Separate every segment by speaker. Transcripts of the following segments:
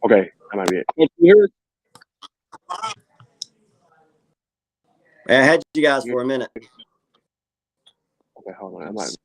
Speaker 1: Okay, that might be it.
Speaker 2: Can you hear us?
Speaker 3: I had you guys for a minute.
Speaker 1: Okay, hold on. I might.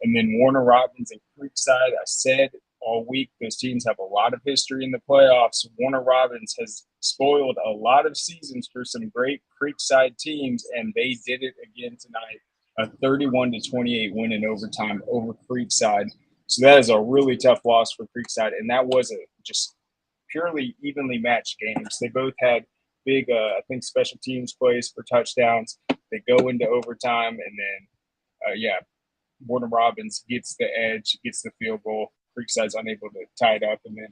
Speaker 1: And then Warner Robins and Creekside, I said all week, those teams have a lot of history in the playoffs. Warner Robins has spoiled a lot of seasons for some great Creekside teams, and they did it again tonight. A 31-28 win in overtime over Creekside. So that is a really tough loss for Creekside, and that was a just purely evenly matched games. They both had big, I think, special teams plays for touchdowns. They go into overtime, and then, Warner Robins gets the edge, gets the field goal. Creekside's unable to tie it up, and then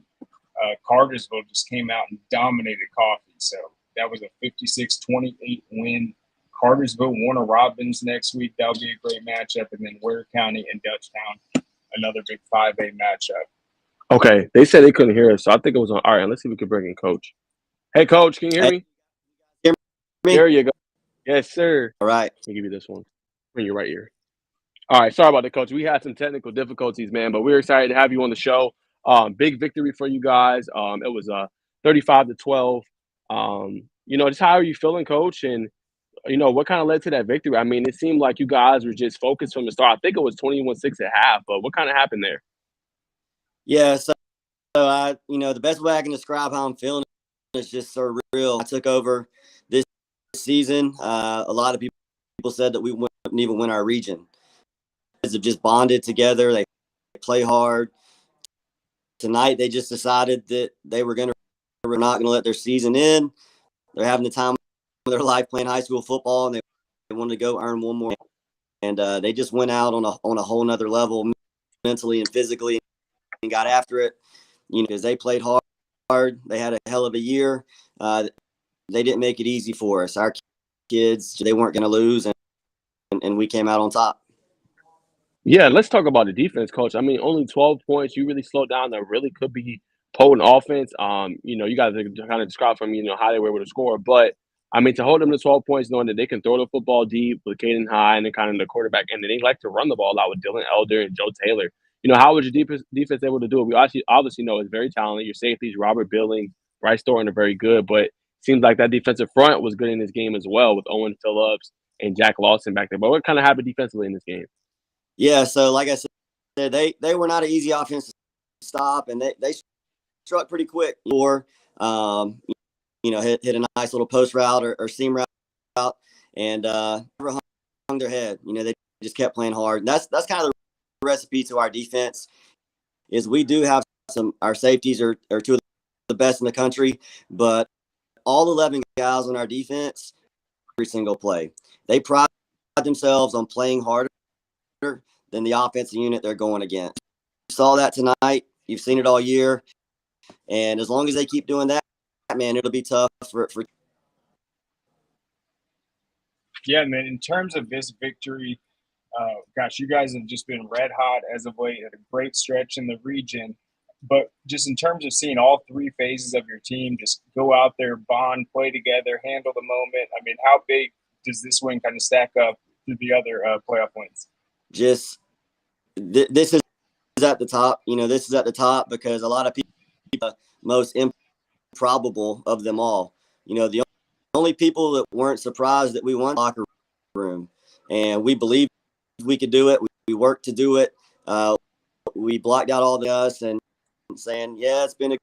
Speaker 1: Cartersville just came out and dominated Coffee. So that was a 56-28 win. Cartersville, Warner Robins next week. That'll be a great matchup. And then Ware County and Dutchtown, another big 5A matchup.
Speaker 2: Okay, they said they couldn't hear us, so I think it was on. All right, let's see if we can bring in Coach. Hey, Coach, can you hear me?
Speaker 3: Hear me?
Speaker 2: There you go. Yes, sir.
Speaker 3: All right.
Speaker 2: Let me give you this one. Bring your right ear. All right, sorry about that, Coach. We had some technical difficulties, man, but we're excited to have you on the show. Big victory for you guys. It was 35-12. Just how are you feeling, Coach? And what kind of led to that victory? I mean, it seemed like you guys were just focused from the start. I think it was 21-6 at half, but what kind of happened there?
Speaker 3: Yeah, so I, the best way I can describe how I'm feeling is just surreal. I took over this season. A lot of people said that we wouldn't even win our region. Have just bonded together. They play hard. Tonight, they just decided that they were not going to let their season end. They're having the time of their life playing high school football, and they wanted to go earn one more. And they just went out on a whole nother level, mentally and physically, and got after it. Because they played hard. They had a hell of a year. They didn't make it easy for us. Our kids, they weren't going to lose, and we came out on top.
Speaker 2: Yeah, let's talk about the defense, Coach. I mean, only 12 points. You really slowed down. That really could be potent offense. You guys kind of described from how they were able to score, but I mean, to hold them to 12 points, knowing that they can throw the football deep with Caden High and then kind of the quarterback, and then they like to run the ball out with Dylan Elder and Joe Taylor. How was your defense able to do it? We obviously know it's very talented. Your safeties, Robert Billings, Bryce Thornton, are very good, but it seems like that defensive front was good in this game as well with Owen Phillips and Jack Lawson back there. But what kind of happened defensively in this game?
Speaker 3: Yeah, so like I said, they were not an easy offense to stop, and they struck pretty quick. Or hit a nice little post route or seam route, and never hung their head. They just kept playing hard. And that's kind of the recipe to our defense. Is we do have our safeties are two of the best in the country, but all 11 guys on our defense, every single play, they pride themselves on playing harder than the offensive unit they're going against. You saw that tonight. You've seen it all year. And as long as they keep doing that, man, it'll be tough for
Speaker 1: Yeah, man, in terms of this victory, you guys have just been red hot as of late at a great stretch in the region. But just in terms of seeing all three phases of your team just go out there, bond, play together, handle the moment, I mean, how big does this win kind of stack up to the other playoff wins?
Speaker 3: Just this is at the top. This is at the top because a lot of people are the most improbable of them all. The only people that weren't surprised that we won the locker room, and we believed we could do it. We worked to do it. We blocked out all the us and saying, yeah, it's been a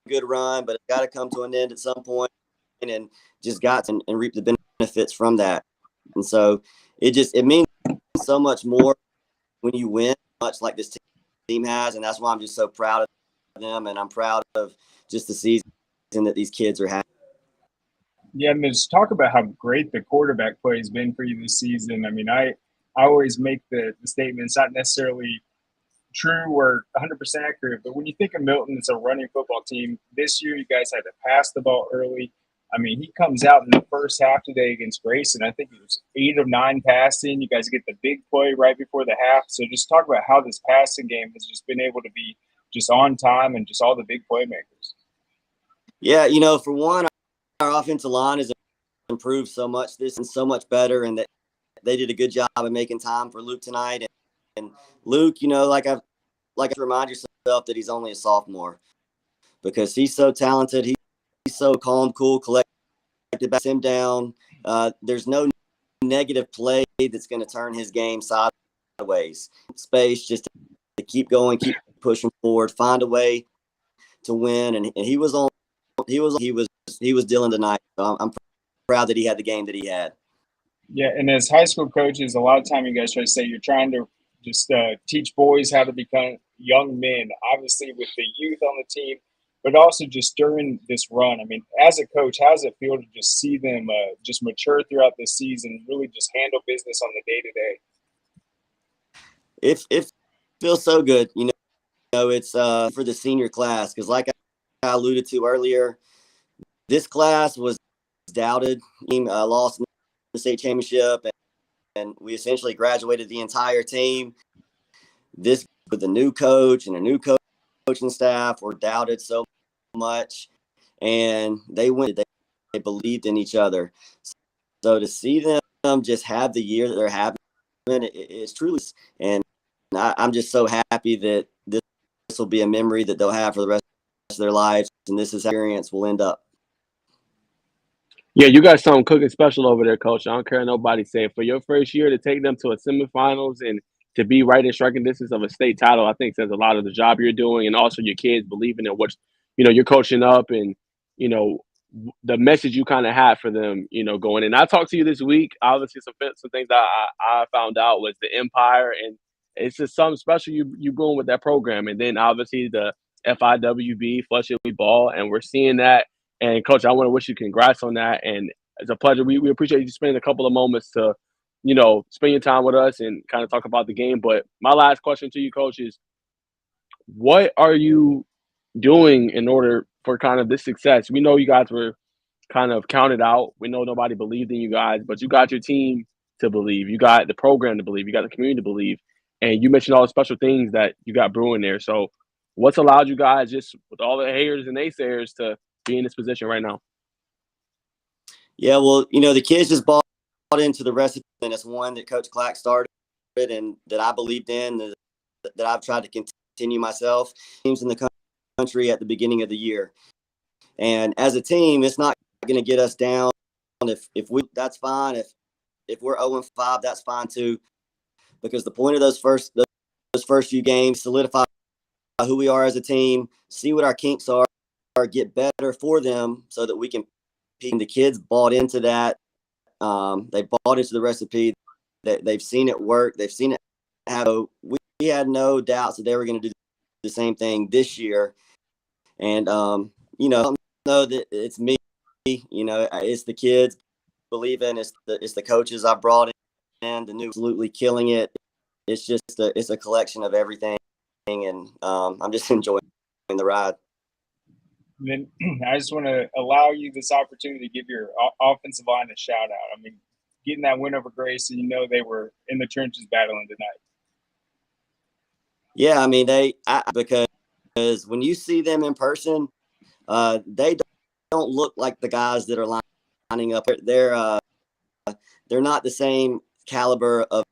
Speaker 3: good run, but it's got to come to an end at some point, and just got and reap the benefits from that. And so it means so much more when you win, much like this team has, and that's why I'm just so proud of them, and I'm proud of just the season that these kids are having.
Speaker 1: Yeah, and just talk about how great the quarterback play has been for you this season. I mean, I always make the statement, it's not necessarily true or 100% accurate, but when you think of Milton, it's a running football team. This year, you guys had to pass the ball early. I mean, he comes out in the first half today against Grayson. I think it was 8 of 9 passing. You guys get the big play right before the half. So just talk about how this passing game has just been able to be just on time and just all the big playmakers.
Speaker 3: Yeah, for one, our offensive line has improved so much. This is so much better, and that they did a good job of making time for Luke tonight. And Luke, like I remind yourself that he's only a sophomore because he's so talented. He's so calm, cool, collected, backs him down. There's no negative play that's going to turn his game sideways ways. Space just to keep going, keep pushing forward, find a way to win. And he was Dylan tonight. So I'm proud that he had the game that he had.
Speaker 1: Yeah, and as high school coaches, a lot of time you guys try to say you're trying to just teach boys how to become young men, obviously with the youth on the team, but also just during this run. I mean, as a coach, how does it feel to just see them just mature throughout the season, really just handle business on the day-to-day?
Speaker 3: It feels so good. It's for the senior class because like I alluded to earlier, this class was doubted. Lost in the state championship, and we essentially graduated the entire team. This with a new coach and a new coaching staff were doubted so much, and they believed in each other. So to see them just have the year that they're having, it's truly, and I'm just so happy that this will be a memory that they'll have for the rest of their lives, and this is how experience will end up.
Speaker 2: Yeah, you got something cooking special over there, Coach. I don't care what nobody say. For your first year to take them to a semifinals and to be right in striking distance of a state title, I think says a lot of the job you're doing, and also your kids believing in what you're coaching up, and the message you kind of had for them, going in. I talked to you this week. Obviously, some things that I found out was the Empire, and it's just something special you doing with that program, and then obviously the FIWB Flushing Ball, and we're seeing that. And Coach, I want to wish you congrats on that. And it's a pleasure. We appreciate you spending a couple of moments to, spend your time with us and kind of talk about the game. But my last question to you, Coach, is what are you doing in order for kind of this success? We know you guys were kind of counted out. We know nobody believed in you guys, but you got your team to believe. You got the program to believe. You got the community to believe. And you mentioned all the special things that you got brewing there. So what's allowed you guys, just with all the haters and naysayers, to be in this position right now?
Speaker 3: Yeah, well, the kids just bought into the recipe, and it's one that Coach Clack started and that I believed in, that I've tried to continue myself. Teams in the country at the beginning of the year, and as a team, it's not going to get us down. If we, that's fine. If we're 0-5, that's fine too, because the point of those first few games, solidify who we are as a team, see what our kinks are, get better for them so that we can. The kids bought into that. They bought into the recipe. They've seen it work. They've seen it happen. We had no doubts that they were going to do the same thing this year. And know that it's me. It's the kids believing. It's the coaches I brought in. The new absolutely killing it. It's just it's a collection of everything, and I'm just enjoying the ride.
Speaker 1: And then I just want to allow you this opportunity to give your offensive line a shout out. I mean, getting that win over Grayson, they were in the trenches battling tonight.
Speaker 3: Yeah, I mean, because when you see them in person, they don't look like the guys that are lining up. They're not the same caliber of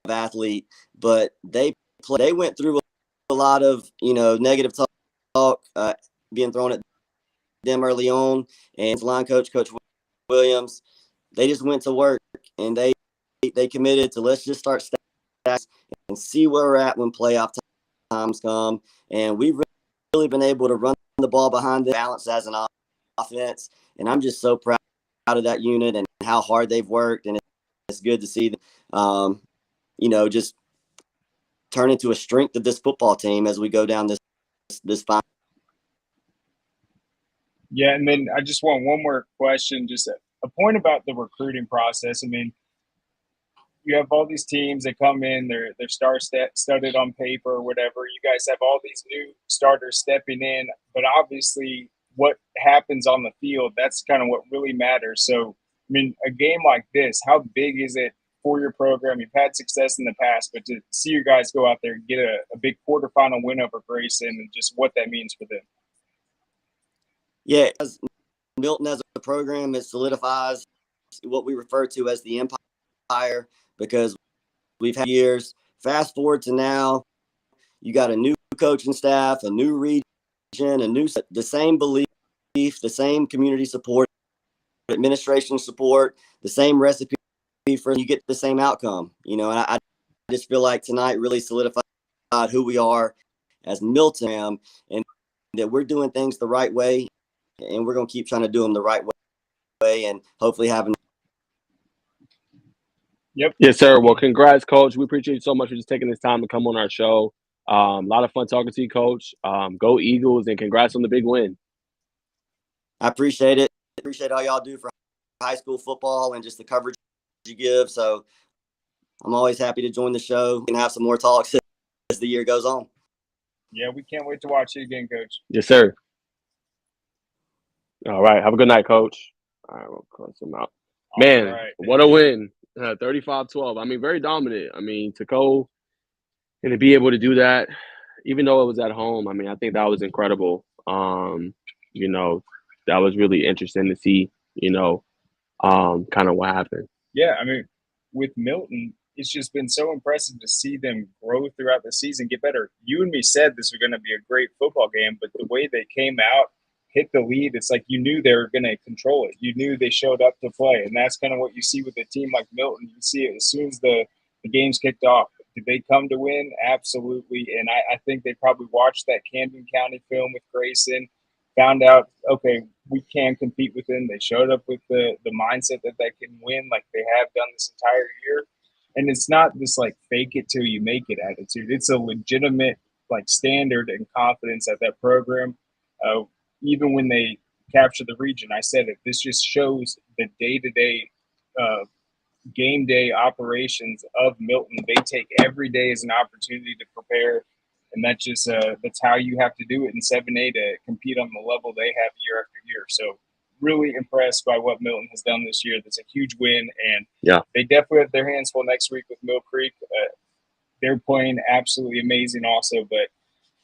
Speaker 3: athlete, but they went through a lot of negative talk being thrown at them early on, and line Coach Williams, they just went to work, and they committed to, let's just start stats and see where we're at when playoff times come. And we've really been able to run the ball behind them, balance as an offense, and I'm just so proud of that unit and how hard they've worked, and it's good to see them just turn into a strength of this football team as we go down this final.
Speaker 1: Yeah, and then I just want one more question, just a point about the recruiting process. I mean, you have all these teams that come in, they're star-studded on paper or whatever. You guys have all these new starters stepping in, but obviously what happens on the field, that's kind of what really matters. So, I mean, a game like this, how big is it for your program? You've had success in the past, but to see you guys go out there and get a big quarterfinal win over Grayson and just what that means for them.
Speaker 3: Yeah, as Milton as a program, it solidifies what we refer to as the empire, because we've had years. Fast forward to now, you got a new coaching staff, a new region, the same belief, the same community support, administration support, the same recipe for you get the same outcome. And I just feel like tonight really solidified who we are as Milton, and that we're doing things the right way, and we're going to keep trying to do them the right way, and hopefully having.
Speaker 1: Yep.
Speaker 2: Yes, sir. Well, congrats, Coach. We appreciate you so much for just taking this time to come on our show. A lot of fun talking to you, Coach. Go Eagles, and congrats on the big win.
Speaker 3: I appreciate it. Appreciate all y'all do for high school football and just the coverage you give. So I'm always happy to join the show and have some more talks as the year goes on.
Speaker 1: Yeah, we can't wait to watch you again, Coach.
Speaker 2: Yes, sir. All right. Have a good night, Coach. All right, we'll close him out. Man,
Speaker 1: right.
Speaker 2: What a win. 35-12. I mean, very dominant. I mean, to go and to be able to do that, even though it was at home, I mean, I think that was incredible. You know, that was really interesting to see, kind of what happened.
Speaker 1: Yeah, I mean, with Milton, it's just been so impressive to see them grow throughout the season, get better. You and me said this was going to be a great football game, but the way they came out, hit the lead, it's like you knew they were going to control it. You knew they showed up to play, and that's kind of what you see with a team like Milton. You see it as soon as the game's kicked off. Did they come to win? Absolutely. And I think they probably watched that Camden County film with Grayson, found out, okay, we can compete with them. They showed up with the mindset that they can win like they have done this entire year. And it's not this like fake it till you make it attitude. It's a legitimate like standard and confidence at that program. Even when they capture the region, I said it, this just shows the day-to-day game day operations of Milton. They take every day as an opportunity to prepare, and that's how you have to do it in 7A to compete on the level they have year after year. So really impressed by what Milton has done this year. That's a huge win, and they definitely have their hands full next week with Mill Creek. They're playing absolutely amazing also, but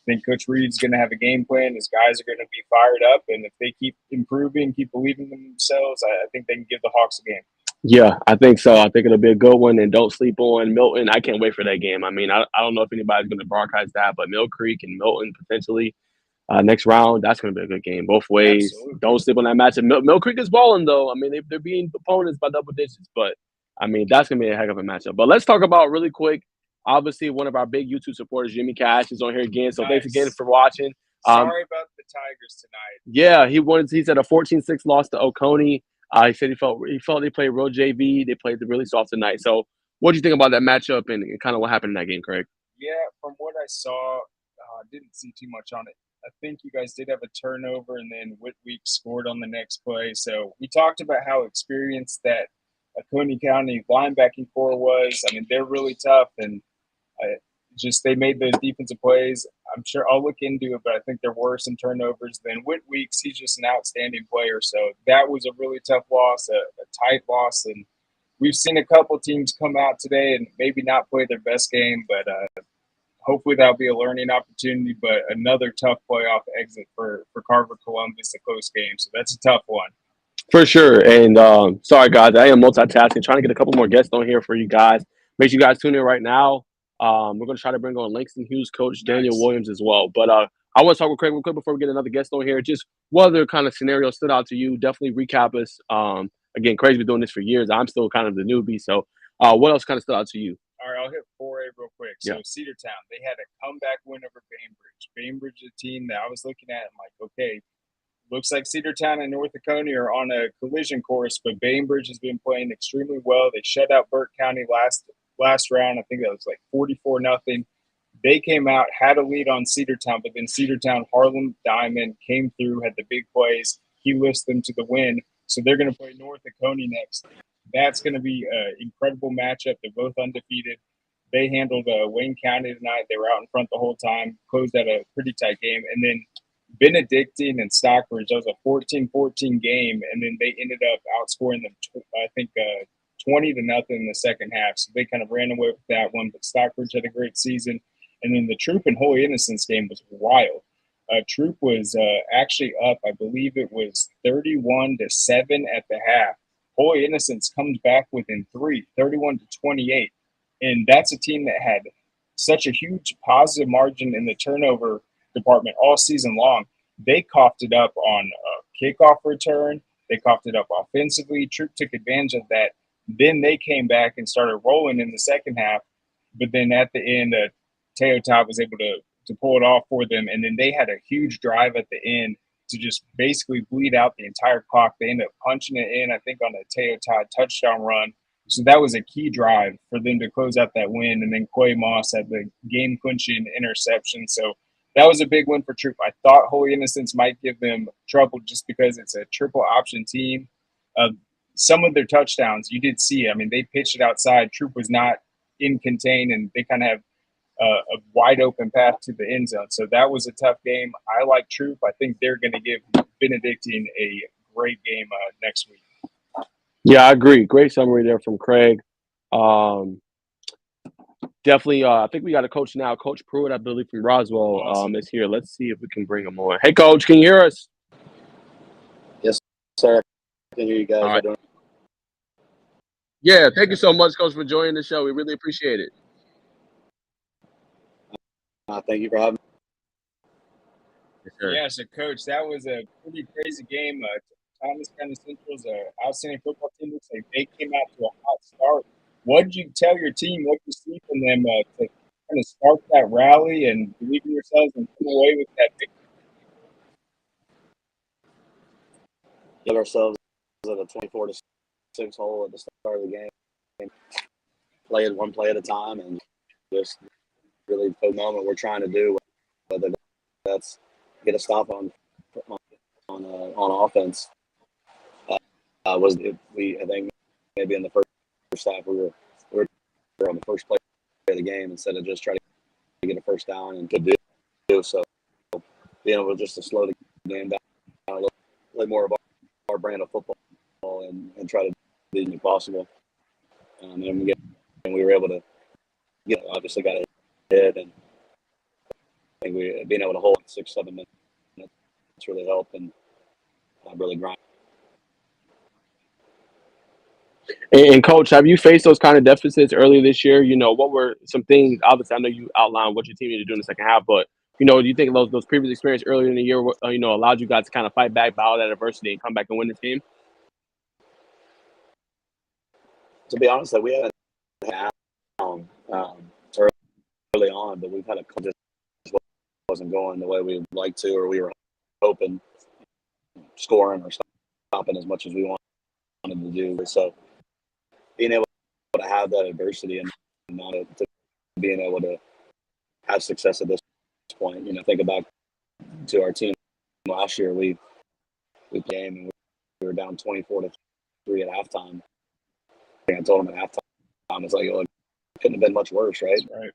Speaker 1: I think Coach Reed's going to have a game plan. His guys are going to be fired up, and if they keep improving, keep believing in themselves, I think they can give the Hawks a game.
Speaker 2: Yeah, I think so. I think it'll be a good one, and don't sleep on Milton. I can't wait for that game. I mean, I don't know if anybody's going to broadcast that, but Mill Creek and Milton potentially next round, that's going to be a good game both ways.
Speaker 1: Absolutely.
Speaker 2: Don't sleep on that matchup. Mill Creek is balling, though. I mean, they're beating opponents by double digits, but, I mean, that's going to be a heck of a matchup. But let's talk about really quick, obviously, one of our big YouTube supporters, Jimmy Cash, is on here again. So Thanks again for watching.
Speaker 1: Sorry about the Tigers tonight.
Speaker 2: Yeah, he said a 14-6 loss to Oconee. He said he felt they played real JV. They played really soft tonight. So what do you think about that matchup and kind of what happened in that game, Craig?
Speaker 1: Yeah, from what I saw, didn't see too much on it. I think you guys did have a turnover, and then Whitweek scored on the next play. So we talked about how experienced that Oconee County linebacking core was. I mean, they're really tough, and they made those defensive plays. I'm sure I'll look into it, but I think there were some turnovers. Then Whitweeks, he's just an outstanding player. So that was a really tough loss, a tight loss. And we've seen a couple teams come out today and maybe not play their best game, but hopefully that'll be a learning opportunity. But another tough playoff exit for Carver Columbus, a close game. So that's a tough one.
Speaker 2: For sure. And sorry, guys, I am multitasking, trying to get a couple more guests on here for you guys. Make sure you guys tune in right now. We're going to try to bring on Langston Hughes, Coach Daniel Williams as well. But I want to talk with Craig real quick before we get another guest on here. Just what other kind of scenario stood out to you? Definitely recap us. Again, Craig's been doing this for years. I'm still kind of the newbie. So what else kind of stood out to you?
Speaker 1: All right, I'll hit 4A real quick. So Cedartown, they had a comeback win over Bainbridge. Bainbridge is a team that I was looking at. I'm like, okay, looks like Cedartown and North Oconee are on a collision course, but Bainbridge has been playing extremely well. They shut out Burke County last round. I think that was like 44-0. They came out, had a lead on Cedartown, but then Cedartown, Harlem Diamond came through, had the big plays. He lifts them to the win. So they're going to play North Oconee next. That's going to be an incredible matchup. They're both undefeated. They handled Wayne County tonight. They were out in front the whole time, closed out a pretty tight game. And then Benedictine and Stockbridge, that was a 14-14 game, and then they ended up outscoring them, 20-0 in the second half. So they kind of ran away with that one, but Stockbridge had a great season. And then the Troop and Holy Innocents game was wild. Troop was actually up, I believe it was 31-7 at the half. Holy Innocents comes back within 3, 31-28. And that's a team that had such a huge positive margin in the turnover department all season long. They coughed it up on a kickoff return. They coughed it up offensively. Troop took advantage of that. Then they came back and started rolling in the second half. but then at the end, Teotop was able to pull it off for them, and then they had a huge drive at the end to just basically bleed out the entire clock. They ended up punching it in, I think, on a Teotop touchdown run. So that was a key drive for them to close out that win. And then Quay Moss had the game-clinching interception. So that was a big win for Troop. I thought Holy Innocents might give them trouble just because it's a triple option team. Some of their touchdowns, you did see. I mean, they pitched it outside. Troop was not in contain, and they kind of have a wide open path to the end zone. So that was a tough game. I like Troop. I think they're going to give Benedictine a great game next week.
Speaker 2: Yeah, I agree. Great summary there from Craig. Definitely, I think we got a coach now. Coach Pruitt, I believe, from Roswell
Speaker 1: Awesome.
Speaker 2: is here. Let's see if we can bring him on. Hey, Coach, can you hear us?
Speaker 4: Yes, sir. I can hear you guys.
Speaker 2: All right. Yeah, thank you so much, Coach, for joining the show. We really appreciate it.
Speaker 4: Thank you for having me.
Speaker 2: Yes, sir.
Speaker 1: Yeah, so Coach, that was a pretty crazy game. Thomas County Central's an outstanding football team. Looks like they came out to a hot start. What did you tell your team? What did you see from them to kind of start that rally and believe in yourselves and come away with that victory?
Speaker 4: Give ourselves at a 24-6 hole at the start of the game. Play it one play at a time and just really the moment we're trying to do, whether that's get a stop on offense. I think maybe in the first half we were on the first play of the game instead of just trying to get a first down and could do so. Being able just to slow the game down a little more of our brand of football and try to do as possible. And we were able to obviously got ahead, and I think we being able to hold 6-7 minutes really helped and really grind.
Speaker 2: And Coach, have you faced those kind of deficits earlier this year? You know, what were some things? Obviously, I know you outlined what your team needed to do in the second half, but you know, do you think those previous experiences earlier in the year, allowed you guys to kind of fight back, battle that adversity, and come back and win this game?
Speaker 4: To be honest, we haven't had early on, but we've had a couple just wasn't going the way we'd like to, or we were hoping, scoring or stopping as much as we wanted to do. So being able to have that adversity and not to being able to have success at this point, think about to our team last year, we came and we were down 24-3 at halftime. I told them at halftime, it's like, it couldn't have been much worse, right?
Speaker 1: Right.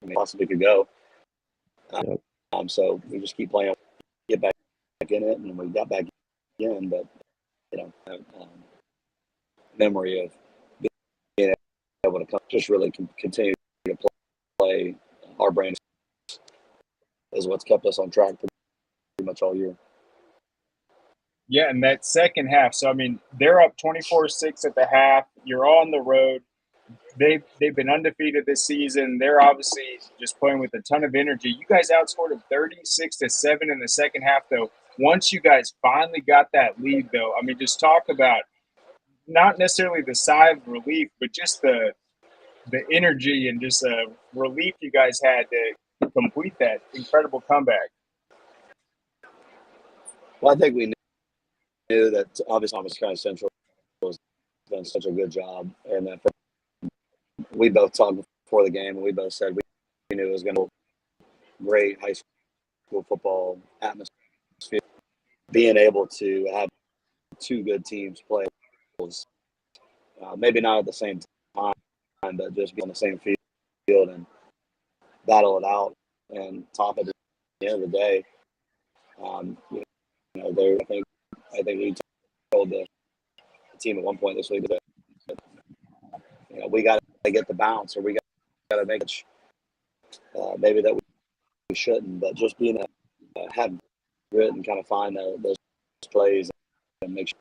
Speaker 4: I mean, possibly could go.
Speaker 2: Yep.
Speaker 4: So we just keep playing, get back in it, and we got back in. But memory of being able to just really continue to play our brand is what's kept us on track pretty much all year.
Speaker 1: Yeah, and that second half. So I mean, they're up 24-6 at the half. You're on the road. They've been undefeated this season. They're obviously just playing with a ton of energy. You guys outscored them 36-7 in the second half, though. Once you guys finally got that lead, though, I mean, just talk about not necessarily the sigh of relief, but just the energy and just relief you guys had to complete that incredible comeback.
Speaker 4: Well, I think we knew that obviously Thomas County Central has done such a good job, and that we both talked before the game, and we both said we knew it was going to be great high school football atmosphere. Being able to have two good teams play, maybe not at the same time, but just be on the same field and battle it out and top it at the end of the day. I think we told the team at one point this week that we got to get the bounce, or we got to make it. Maybe that we shouldn't, but just being have grit and kind of find those plays and make sure.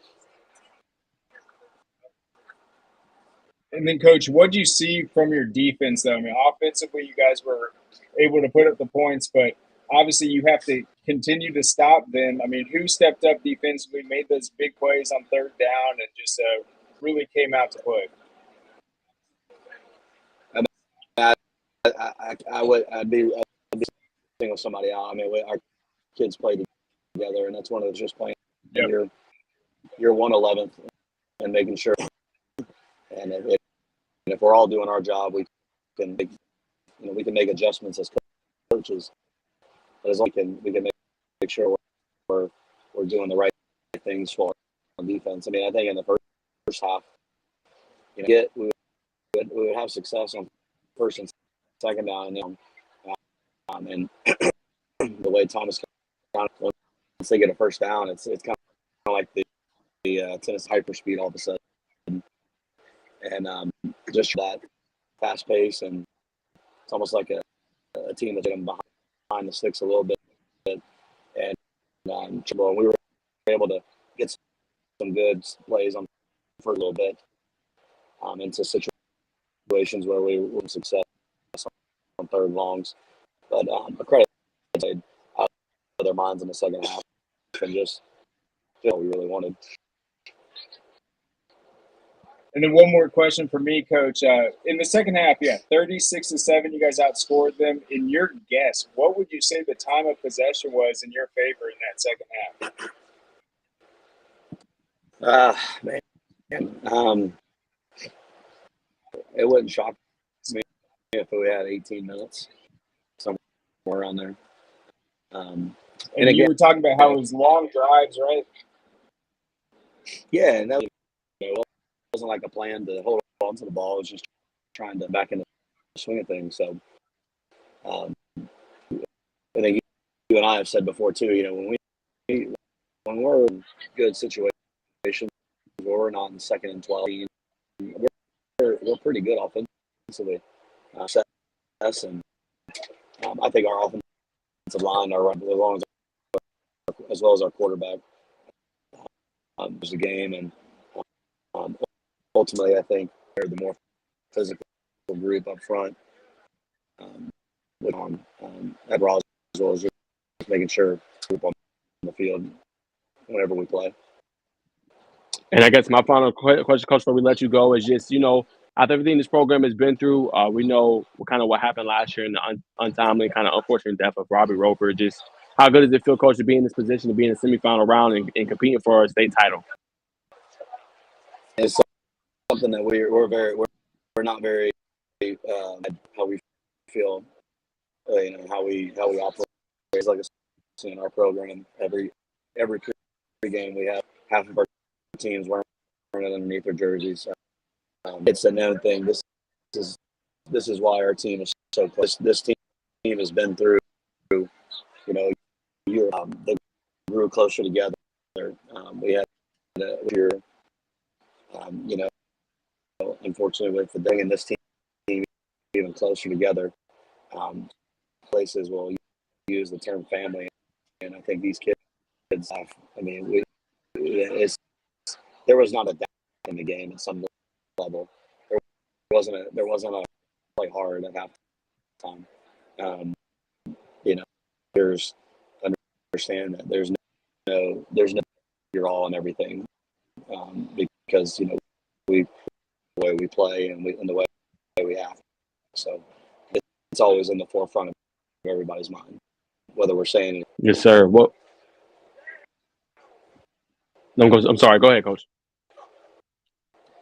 Speaker 1: And then, Coach, what do you see from your defense, though? I mean, offensively, you guys were able to put up the points, but obviously you have to continue to stop them. I mean, who stepped up defensively, made those big plays on third down, and just really came out to play?
Speaker 4: I'd be single somebody out. I mean, our kids play together, and that's one of those just playing your 1/11th and making sure. And if we're all doing our job, we can make adjustments as coaches. But as long as we can make sure we're doing the right things for on defense. I mean, I think in the first half, we would have success on first and second down, and the way Thomas once they get a first down, it's kind of like the tennis hyperspeed all of a sudden, and just that fast pace, and it's almost like a team that's getting behind the sticks a little bit, and we were able to get some good plays on for a little bit into situations where we were success on third longs, but a credit played out of their minds in the second half and just what we really wanted.
Speaker 1: And then one more question for me, Coach. In the second half, 36-7, you guys outscored them. In your guess, what would you say the time of possession was in your favor in that second
Speaker 4: half? It wouldn't shock me if we had 18 minutes, somewhere around there.
Speaker 1: And again, you were talking about how it was long drives, right?
Speaker 4: Yeah, and that wasn't like a plan to hold on to the ball. It was just trying to back into the swing of things. So I think you and I have said before too, when we're in good situations where we're not in 2nd and 12, we're pretty good offensively. And I think our offensive line, as well as our quarterback, was the game, and ultimately, I think they're the more physical group up front. At Roswell is just making sure group on the field whenever we play.
Speaker 2: And I guess my final question, Coach, before we let you go, is just, after everything this program has been through, we know what happened last year in the untimely, kind of unfortunate death of Robbie Roper. Just how good does it feel, Coach, to be in this position, to be in the semifinal round and competing for a state title?
Speaker 4: It's something that we're not very how we feel, how we operate. It's like in our program, every game we have half of our teams wearing it underneath their jerseys. It's a known thing. This is why our team is so close. This team has been through, they grew closer together. We had a year, unfortunately, with the thing and this team even closer together. Places will use the term family, and I think these kids have. I mean, there was not a doubt in the game at some level. There wasn't a play hard at halftime. There's understand that there's no you're all in everything, because the way we play and the way we act. So it's always in the forefront of everybody's mind, whether we're saying it.
Speaker 2: Yes, sir. What? I'm sorry. Go ahead, Coach.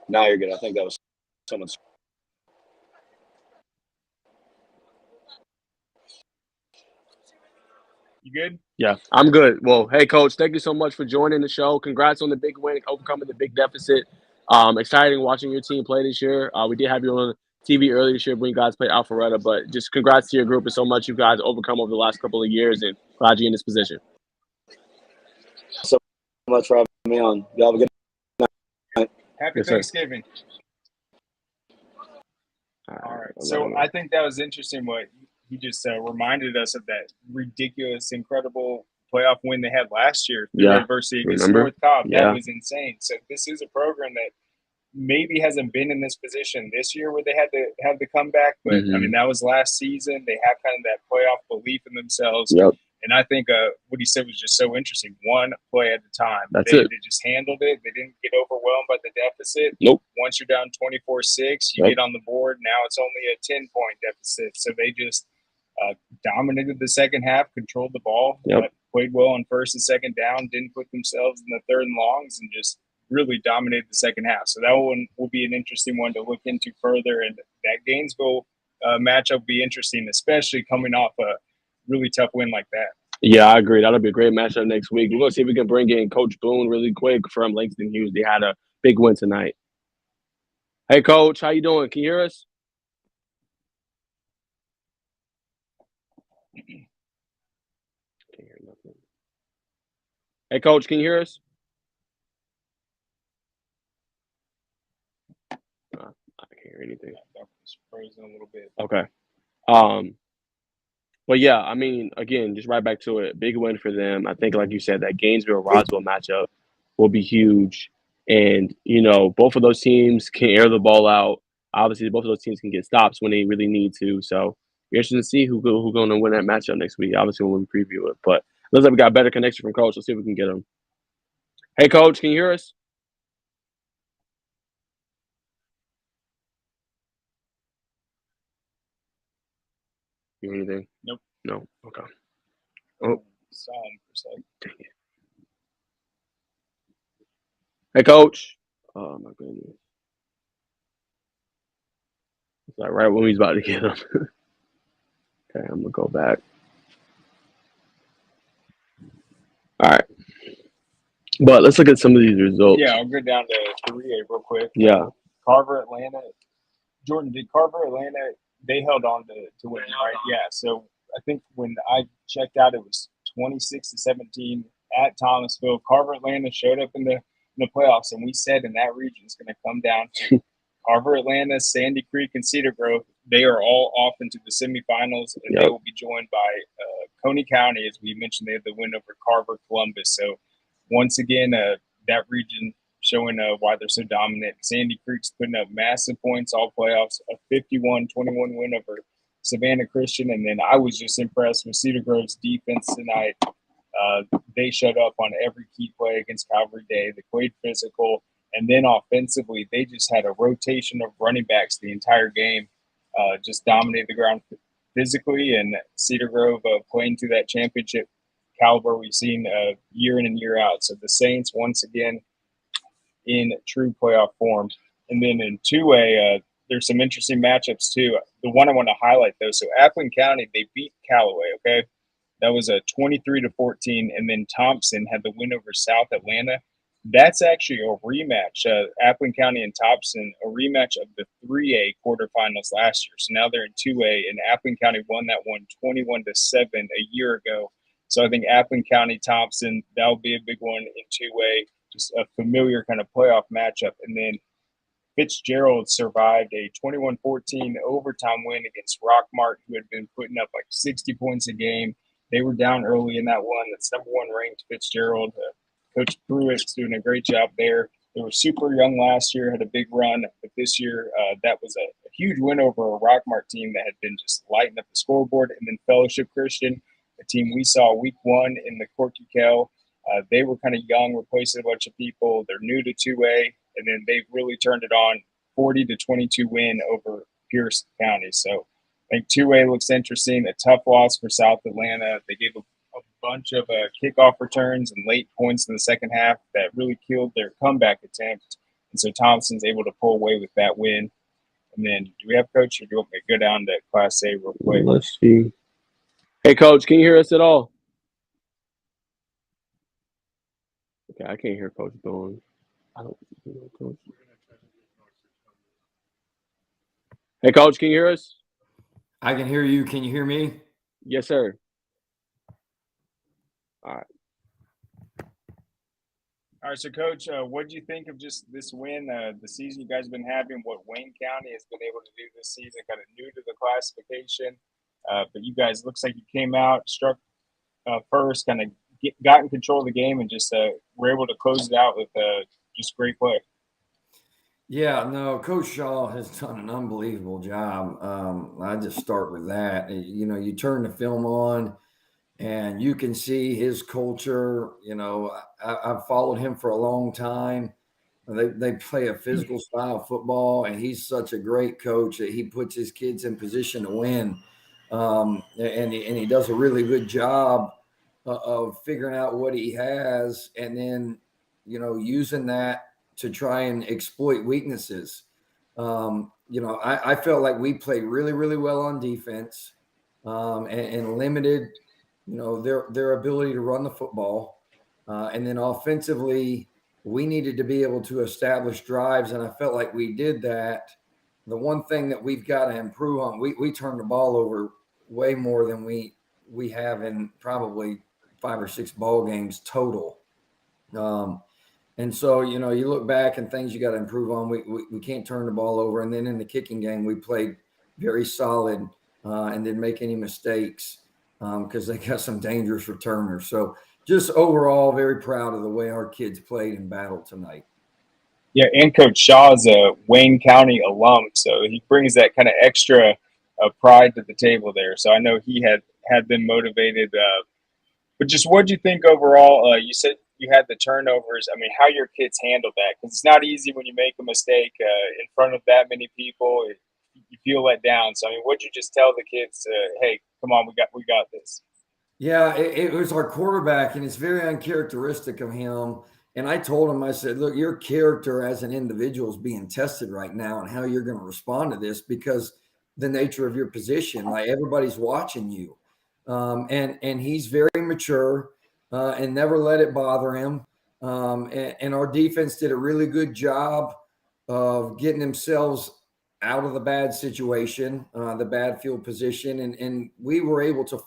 Speaker 4: No, you're good. I think that was someone's.
Speaker 1: You good?
Speaker 2: Yeah, I'm good. Well, hey, Coach, thank you so much for joining the show. Congrats on the big win, overcoming the big deficit. Exciting watching your team play this year. We did have you on TV earlier this year when you guys played Alpharetta, but just congrats to your group and so much you guys overcome over the last couple of years, and glad you're in this position.
Speaker 4: So much for having me on. You have a good night.
Speaker 1: Happy Thanksgiving. All right. So I think that was interesting what he just reminded us of, that ridiculous, incredible playoff win they had last year through adversity against North Cobb. That was insane. So this is a program that maybe hasn't been in this position this year where they had to have the comeback, but I mean, that was last season. They have kind of that playoff belief in themselves. And I think what he said was just so interesting. One play at a time.
Speaker 2: That's
Speaker 1: They
Speaker 2: it.
Speaker 1: just handled it. They didn't get overwhelmed by the deficit.
Speaker 2: Nope.
Speaker 1: Once you're down 24-6, you
Speaker 2: Yep.
Speaker 1: get on the board. Now it's only a 10-point deficit. So they just dominated the second half, controlled the ball,
Speaker 2: Yep.
Speaker 1: played well on first and second down, didn't put themselves in the third and longs, and just really dominated the second half. So that one will be an interesting one to look into further. And that Gainesville matchup will be interesting, especially coming off a really tough win like that.
Speaker 2: Yeah, I agree. That'll be a great matchup next week. We're going to see if we can bring in Coach Boone really quick from Langston Hughes. They had a big win tonight. Hey, Coach, how you doing? Can you hear us? Can't hear nothing. Hey, Coach, can you hear us? I can't hear anything.
Speaker 1: That was frozen a little bit.
Speaker 2: Okay. But yeah, I mean, again, just right back to it. Big win for them. I think, like you said, that Gainesville-Roswell matchup will be huge. And, you know, both of those teams can air the ball out. Obviously, both of those teams can get stops when they really need to. So we're interested to see who's going to win that matchup next week. Obviously, when we preview it. But looks like we got a better connection from Coach. Let's see if we can get him. Hey, Coach, can you hear us? You hear anything?
Speaker 1: Nope.
Speaker 2: No. Okay. Oh,
Speaker 1: Saw him for a second.
Speaker 2: dang it. Hey, Coach. Oh, my goodness. It's like right when he's about to get him. Okay, I'm going to go back. All right. But let's look at some of these results.
Speaker 1: Yeah, I'll go down to 3A real quick.
Speaker 2: Yeah.
Speaker 1: Carver, Atlanta. Jordan, did Carver, Atlanta, they held on to win, right? Yeah, so I think when I checked out, it was 26-17 at Thomasville. Carver, Atlanta showed up in the playoffs, and we said in that region it's going to come down to Carver, Atlanta, Sandy Creek, and Cedar Grove. They are all off into the semifinals, and
Speaker 2: Yep.
Speaker 1: they will be joined by Coney County. As we mentioned, they had the win over Carver, Columbus. So once again, that region showing why they're so dominant. Sandy Creek's putting up massive points all playoffs, a 51-21 win over Savannah Christian. And then I was just impressed with Cedar Grove's defense tonight. They showed up on every key play against Calvary Day. They played physical. And then offensively, they just had a rotation of running backs the entire game, just dominated the ground physically. And Cedar Grove playing to that championship caliber we've seen year in and year out. So the Saints, once again, in true playoff form. And then in 2A, there's some interesting matchups too. The one I want to highlight, though, so Appling County, they beat Callaway, okay? That was a 23-14, and then Thompson had the win over South Atlanta. That's actually a rematch. Appling County and Thompson, a rematch of the 3A quarterfinals last year. So now they're in 2A, and Appling County won that one 21-7 a year ago. So I think Appling County, Thompson, that'll be a big one in 2A, just a familiar kind of playoff matchup. And then Fitzgerald survived a 21-14 overtime win against Rockmart, who had been putting up like 60 points a game. They were down early in that one. That's number one ranked Fitzgerald. Coach Pruitt's doing a great job there. They were super young last year, had a big run, but this year that was a huge win over a Rockmart team that had been just lighting up the scoreboard. And then Fellowship Christian, a team we saw week one in the Corky Kell. They were kind of young, replacing a bunch of people. They're new to 2A, and then they've really turned it on, 40-22 win over Pierce County. So I think 2A looks interesting. A tough loss for South Atlanta. They gave a bunch of kickoff returns and late points in the second half that really killed their comeback attempt. And so Thompson's able to pull away with that win. And then do we have Coach, or do you want me to go down to Class A real quick?
Speaker 2: Let's see. Hey, Coach, can you hear us at all? Okay, I can't hear Coach Boone. I don't know, Coach. Hey, Coach, can you hear us?
Speaker 5: I can hear you. Can you hear me?
Speaker 2: Yes, sir. All right.
Speaker 1: All right, so Coach, what do you think of just this win, the season you guys have been having, what Wayne County has been able to do this season, kind of new to the classification, but you guys, looks like you came out, struck first, kind of got in control of the game, and just were able to close it out with just great play.
Speaker 5: Yeah, no, Coach Shaw has done an unbelievable job. I just start with that. You know, you turn the film on, and you can see his culture. You know, I've followed him for a long time. They play a physical style of football, and he's such a great coach that he puts his kids in position to win. And he does a really good job of figuring out what he has, and then using that to try and exploit weaknesses. I felt like we played really, really well on defense, and limited, their ability to run the football, and then offensively, we needed to be able to establish drives, and I felt like we did that. The one thing that we've got to improve on, we turned the ball over way more than we have in probably 5 or 6 ball games total. And so, you look back and things you got to improve on. We can't turn the ball over. And then in the kicking game, we played very solid and didn't make any mistakes because they got some dangerous returners. So just overall, very proud of the way our kids played and battled tonight.
Speaker 1: Yeah, and Coach Shaw is a Wayne County alum, so he brings that kind of extra pride to the table there. So I know he had been motivated. But just what do you think overall? You said you had the turnovers. I mean, how your kids handled that? Because it's not easy when you make a mistake in front of that many people. You feel let down. So I mean, what'd you just tell the kids? Hey, come on, we got this.
Speaker 5: Yeah, it was our quarterback, and it's very uncharacteristic of him. And I told him, I said, look, your character as an individual is being tested right now, and how you're going to respond to this because the nature of your position, like everybody's watching you. And he's very mature and never let it bother him. And our defense did a really good job of getting themselves out of the bad situation, the bad field position. And we were able to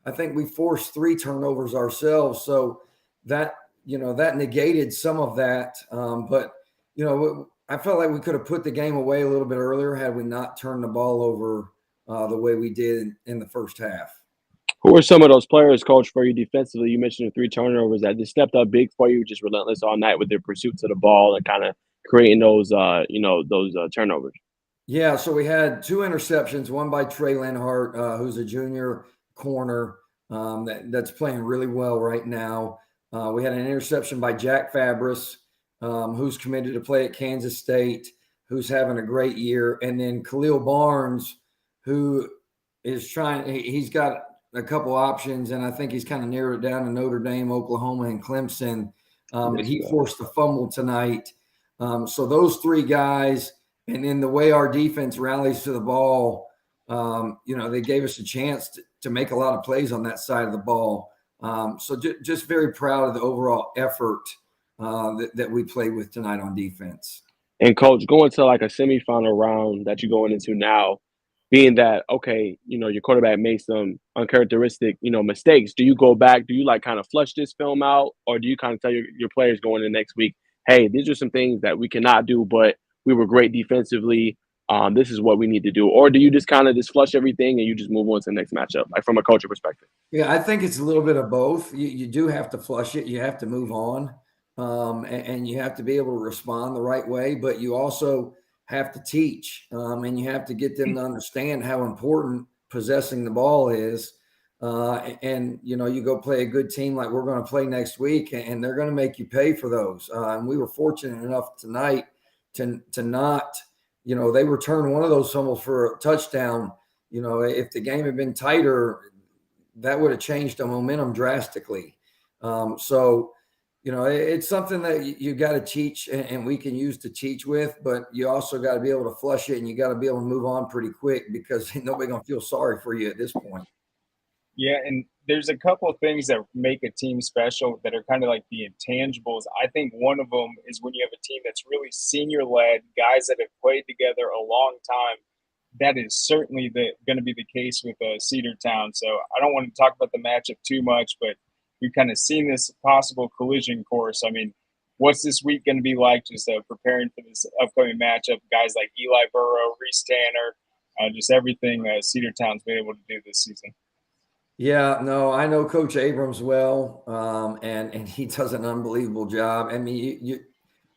Speaker 5: I think we forced 3 turnovers ourselves. So that negated some of that. But I felt like we could have put the game away a little bit earlier had we not turned the ball over the way we did in the first half.
Speaker 2: Who are some of those players, Coach, for you defensively? You mentioned the 3 turnovers that just stepped up big for you, just relentless all night with their pursuit to the ball and kind of creating those, turnovers.
Speaker 5: Yeah, so we had 2 interceptions, one by Trey Lenhart, who's a junior corner that's playing really well right now. We had an interception by Jack Fabris, who's committed to play at Kansas State, who's having a great year. And then Khalil Barnes, who is he's got a couple options, and I think he's kind of narrowed it down to Notre Dame, Oklahoma, and Clemson. And he forced the fumble tonight. So those 3 guys, and then the way our defense rallies to the ball, they gave us a chance to make a lot of plays on that side of the ball. So just very proud of the overall effort that we played with tonight on defense.
Speaker 2: And Coach, going to like a semifinal round that you're going into now, being that, okay, your quarterback made some uncharacteristic, mistakes. Do you go back? Do you like kind of flush this film out? Or do you kind of tell your players going in next week, hey, these are some things that we cannot do, but we were great defensively. This is what we need to do. Or do you just kind of just flush everything and you just move on to the next matchup, like from a coaching perspective?
Speaker 5: Yeah, I think it's a little bit of both. You do have to flush it. You have to move on. And you have to be able to respond the right way, but you also have to teach, and you have to get them to understand how important possessing the ball is. And you go play a good team like we're going to play next week, and they're going to make you pay for those. And we were fortunate enough tonight to not, they returned one of those fumbles for a touchdown. If the game had been tighter, that would have changed the momentum drastically. It's something that you got to teach, and we can use to teach with, but you also got to be able to flush it, and you got to be able to move on pretty quick because nobody's going to feel sorry for you at this point.
Speaker 1: Yeah, and there's a couple of things that make a team special that are kind of like the intangibles. I think one of them is when you have a team that's really senior-led, guys that have played together a long time. That is certainly going to be the case with Cedartown. So I don't want to talk about the matchup too much, but we've kind of seen this possible collision course. I mean, what's this week going to be like just preparing for this upcoming matchup? Guys like Eli Burrow, Reese Tanner, just everything Cedartown's been able to do this season.
Speaker 5: Yeah, no, I know Coach Abrams well, and he does an unbelievable job. I mean,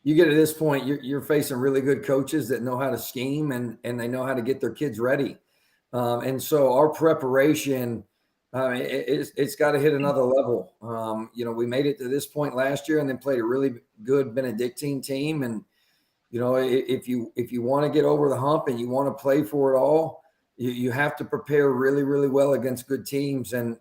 Speaker 5: you get to this point, you're facing really good coaches that know how to scheme and they know how to get their kids ready. And so our preparation I mean, it's got to hit another level. We made it to this point last year and then played a really good Benedictine team. And, if you want to get over the hump and you want to play for it all, you have to prepare really, really well against good teams. And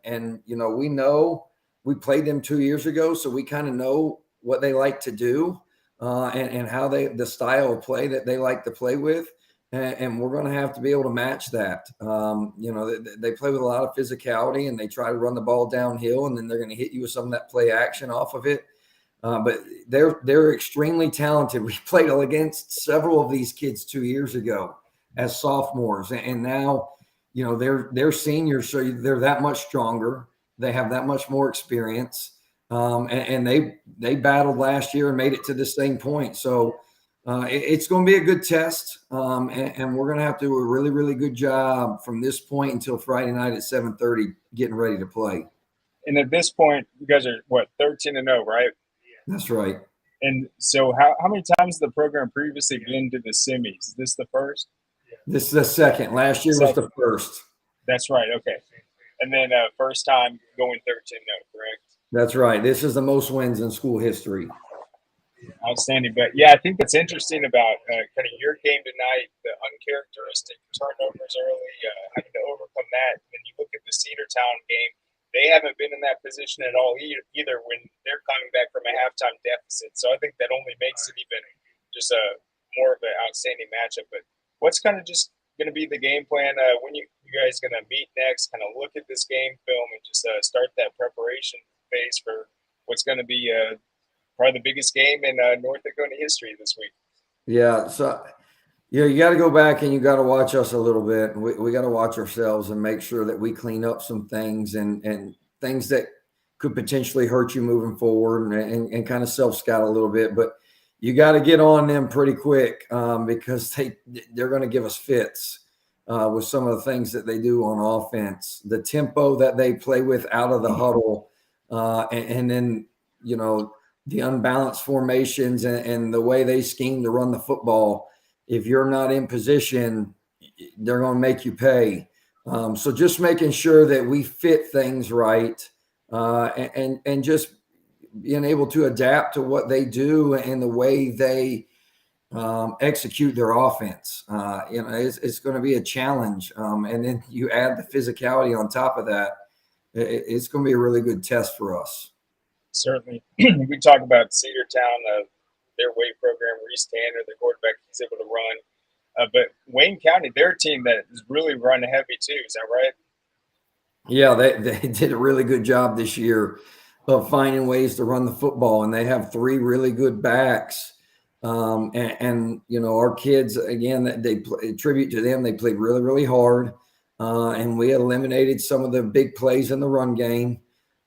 Speaker 5: we know we played them 2 years ago, so we kind of know what they like to do and how the style of play that they like to play with. And we're going to have to be able to match that. They play with a lot of physicality and they try to run the ball downhill, and then they're going to hit you with some of that play action off of it. But they're extremely talented. We played against several of these kids 2 years ago as sophomores, and now, they're seniors, so they're that much stronger. They have that much more experience, and they battled last year and made it to the same point. So it's going to be a good test, and we're going to have to do a really, really good job from this point until Friday night at 7:30, getting ready to play.
Speaker 1: And at this point, you guys are, 13-0, right?
Speaker 5: That's right.
Speaker 1: And so how many times has the program previously been to the semis? Is this the first?
Speaker 5: This is the second. Last year was the first.
Speaker 1: That's right. Okay. And then first time going 13-0, correct?
Speaker 5: That's right. This is the most wins in school history.
Speaker 1: Outstanding. But yeah, I think that's interesting about kind of your game tonight, the uncharacteristic turnovers early, having to overcome that. And then you look at the Cedartown game, they haven't been in that position at all either when they're coming back from a halftime deficit. So I think that only makes it even just a more of an outstanding matchup. But what's kind of just going to be the game plan when you guys going to meet next, kind of look at this game film and just start that preparation phase for what's going to be probably the biggest game in North Dakota history this week.
Speaker 5: Yeah. So, you got to go back and you got to watch us a little bit. We got to watch ourselves and make sure that we clean up some things and things that could potentially hurt you moving forward and kind of self-scout a little bit. But you got to get on them pretty quick because they're going to give us fits with some of the things that they do on offense, the tempo that they play with out of the huddle, and then, the unbalanced formations and the way they scheme to run the football. If you're not in position, they're going to make you pay. So just making sure that we fit things right and just being able to adapt to what they do and the way they execute their offense. It's going to be a challenge. And then you add the physicality on top of that. It's going to be a really good test for us.
Speaker 1: Certainly. We talk about Cedartown, their weight program, Reese Tanner, the quarterback, he's able to run. But Wayne County, their team that is really run heavy too. Is that right?
Speaker 5: Yeah, they did a really good job this year of finding ways to run the football, and they have 3 really good backs. And our kids, again, they tribute to them. They played really, really hard, and we eliminated some of the big plays in the run game.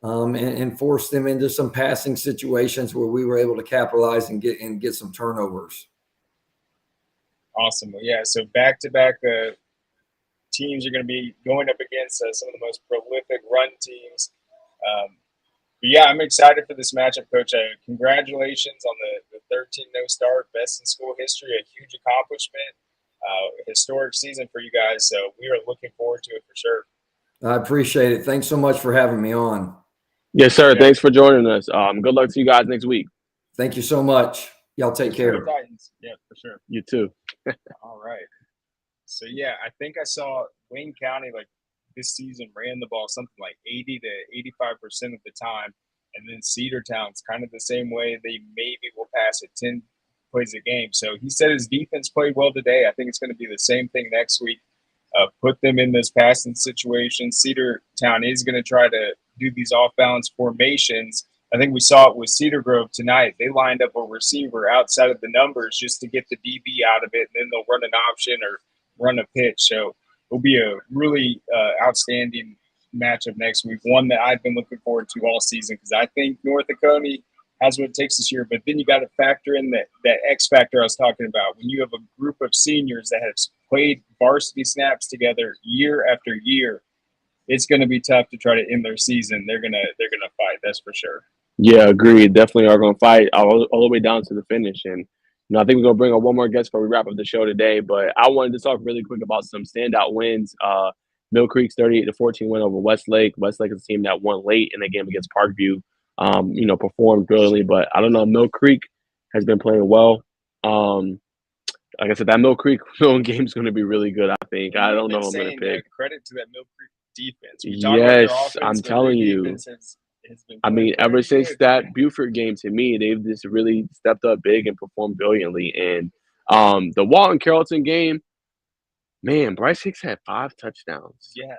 Speaker 5: And force them into some passing situations where we were able to capitalize and get some turnovers.
Speaker 1: Awesome. Well, yeah, so back-to-back teams are going to be going up against some of the most prolific run teams. But yeah, I'm excited for this matchup, Coach. Congratulations on the 13-0 start, best in school history, a huge accomplishment, historic season for you guys. So we are looking forward to it for sure.
Speaker 5: I appreciate it. Thanks so much for having me on.
Speaker 2: Yes, sir. Yeah. Thanks for joining us. Good luck to you guys next week.
Speaker 5: Thank you so much. Y'all take care.
Speaker 1: Titans. Yeah, for sure.
Speaker 2: You too.
Speaker 1: All right. So, yeah, I think I saw Wayne County, this season, ran the ball something like 80 to 85% of the time. And then Cedartown's kind of the same way. They maybe will pass it 10 plays a game. So he said his defense played well today. I think it's going to be the same thing next week. Put them in this passing situation. Cedartown is going to try to do these off-balance formations. I think we saw it with Cedar Grove tonight. They lined up a receiver outside of the numbers just to get the DB out of it, and then they'll run an option or run a pitch. So it'll be a really outstanding matchup next week, one that I've been looking forward to all season because I think North Dakota has what it takes this year. But then you got to factor in that X factor I was talking about. When you have a group of seniors that have played varsity snaps together year after year, it's going to be tough to try to end their season. They're gonna fight, that's for sure.
Speaker 2: Yeah, agreed. Definitely are going to fight all the way down to the finish. And I think we're going to bring on one more guest before we wrap up the show today. But I wanted to talk really quick about some standout wins Mill Creek's 38-14 win over Westlake. Westlake is a team that won late in the game against Parkview. Performed brilliantly, but I don't know. Mill Creek has been playing well. Like I said, that Mill Creek game is going to be really good, I think. I don't know who I'm going to pick.
Speaker 1: Credit to that Mill Creek defense. We talk about their offense,
Speaker 2: I'm telling you.
Speaker 1: Has been
Speaker 2: ever since
Speaker 1: good.
Speaker 2: that Buford game, to me, they've just really stepped up big and performed brilliantly. And the Walton-Carrollton game, man, Bryce Hicks had 5 touchdowns.
Speaker 1: Yeah,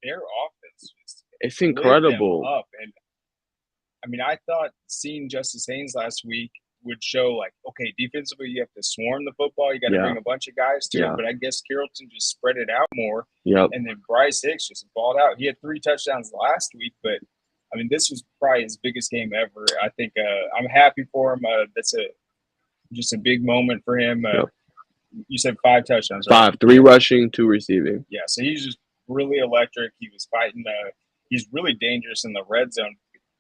Speaker 1: their offense
Speaker 2: it's incredible.
Speaker 1: Lit them up. And I thought seeing Justice Haynes last week would show, like, okay, defensively you have to swarm the football, you got to bring a bunch of guys to it. But I guess Carrollton just spread it out more. And then Bryce Hicks just balled out. He had 3 touchdowns last week, but this was probably his biggest game ever. I think I'm happy for him. That's just a big moment for him. You said 5 touchdowns, right?
Speaker 2: 5, 3 rushing, 2 receiving.
Speaker 1: Yeah, so he's just really electric. He was fighting. He's really dangerous in the red zone,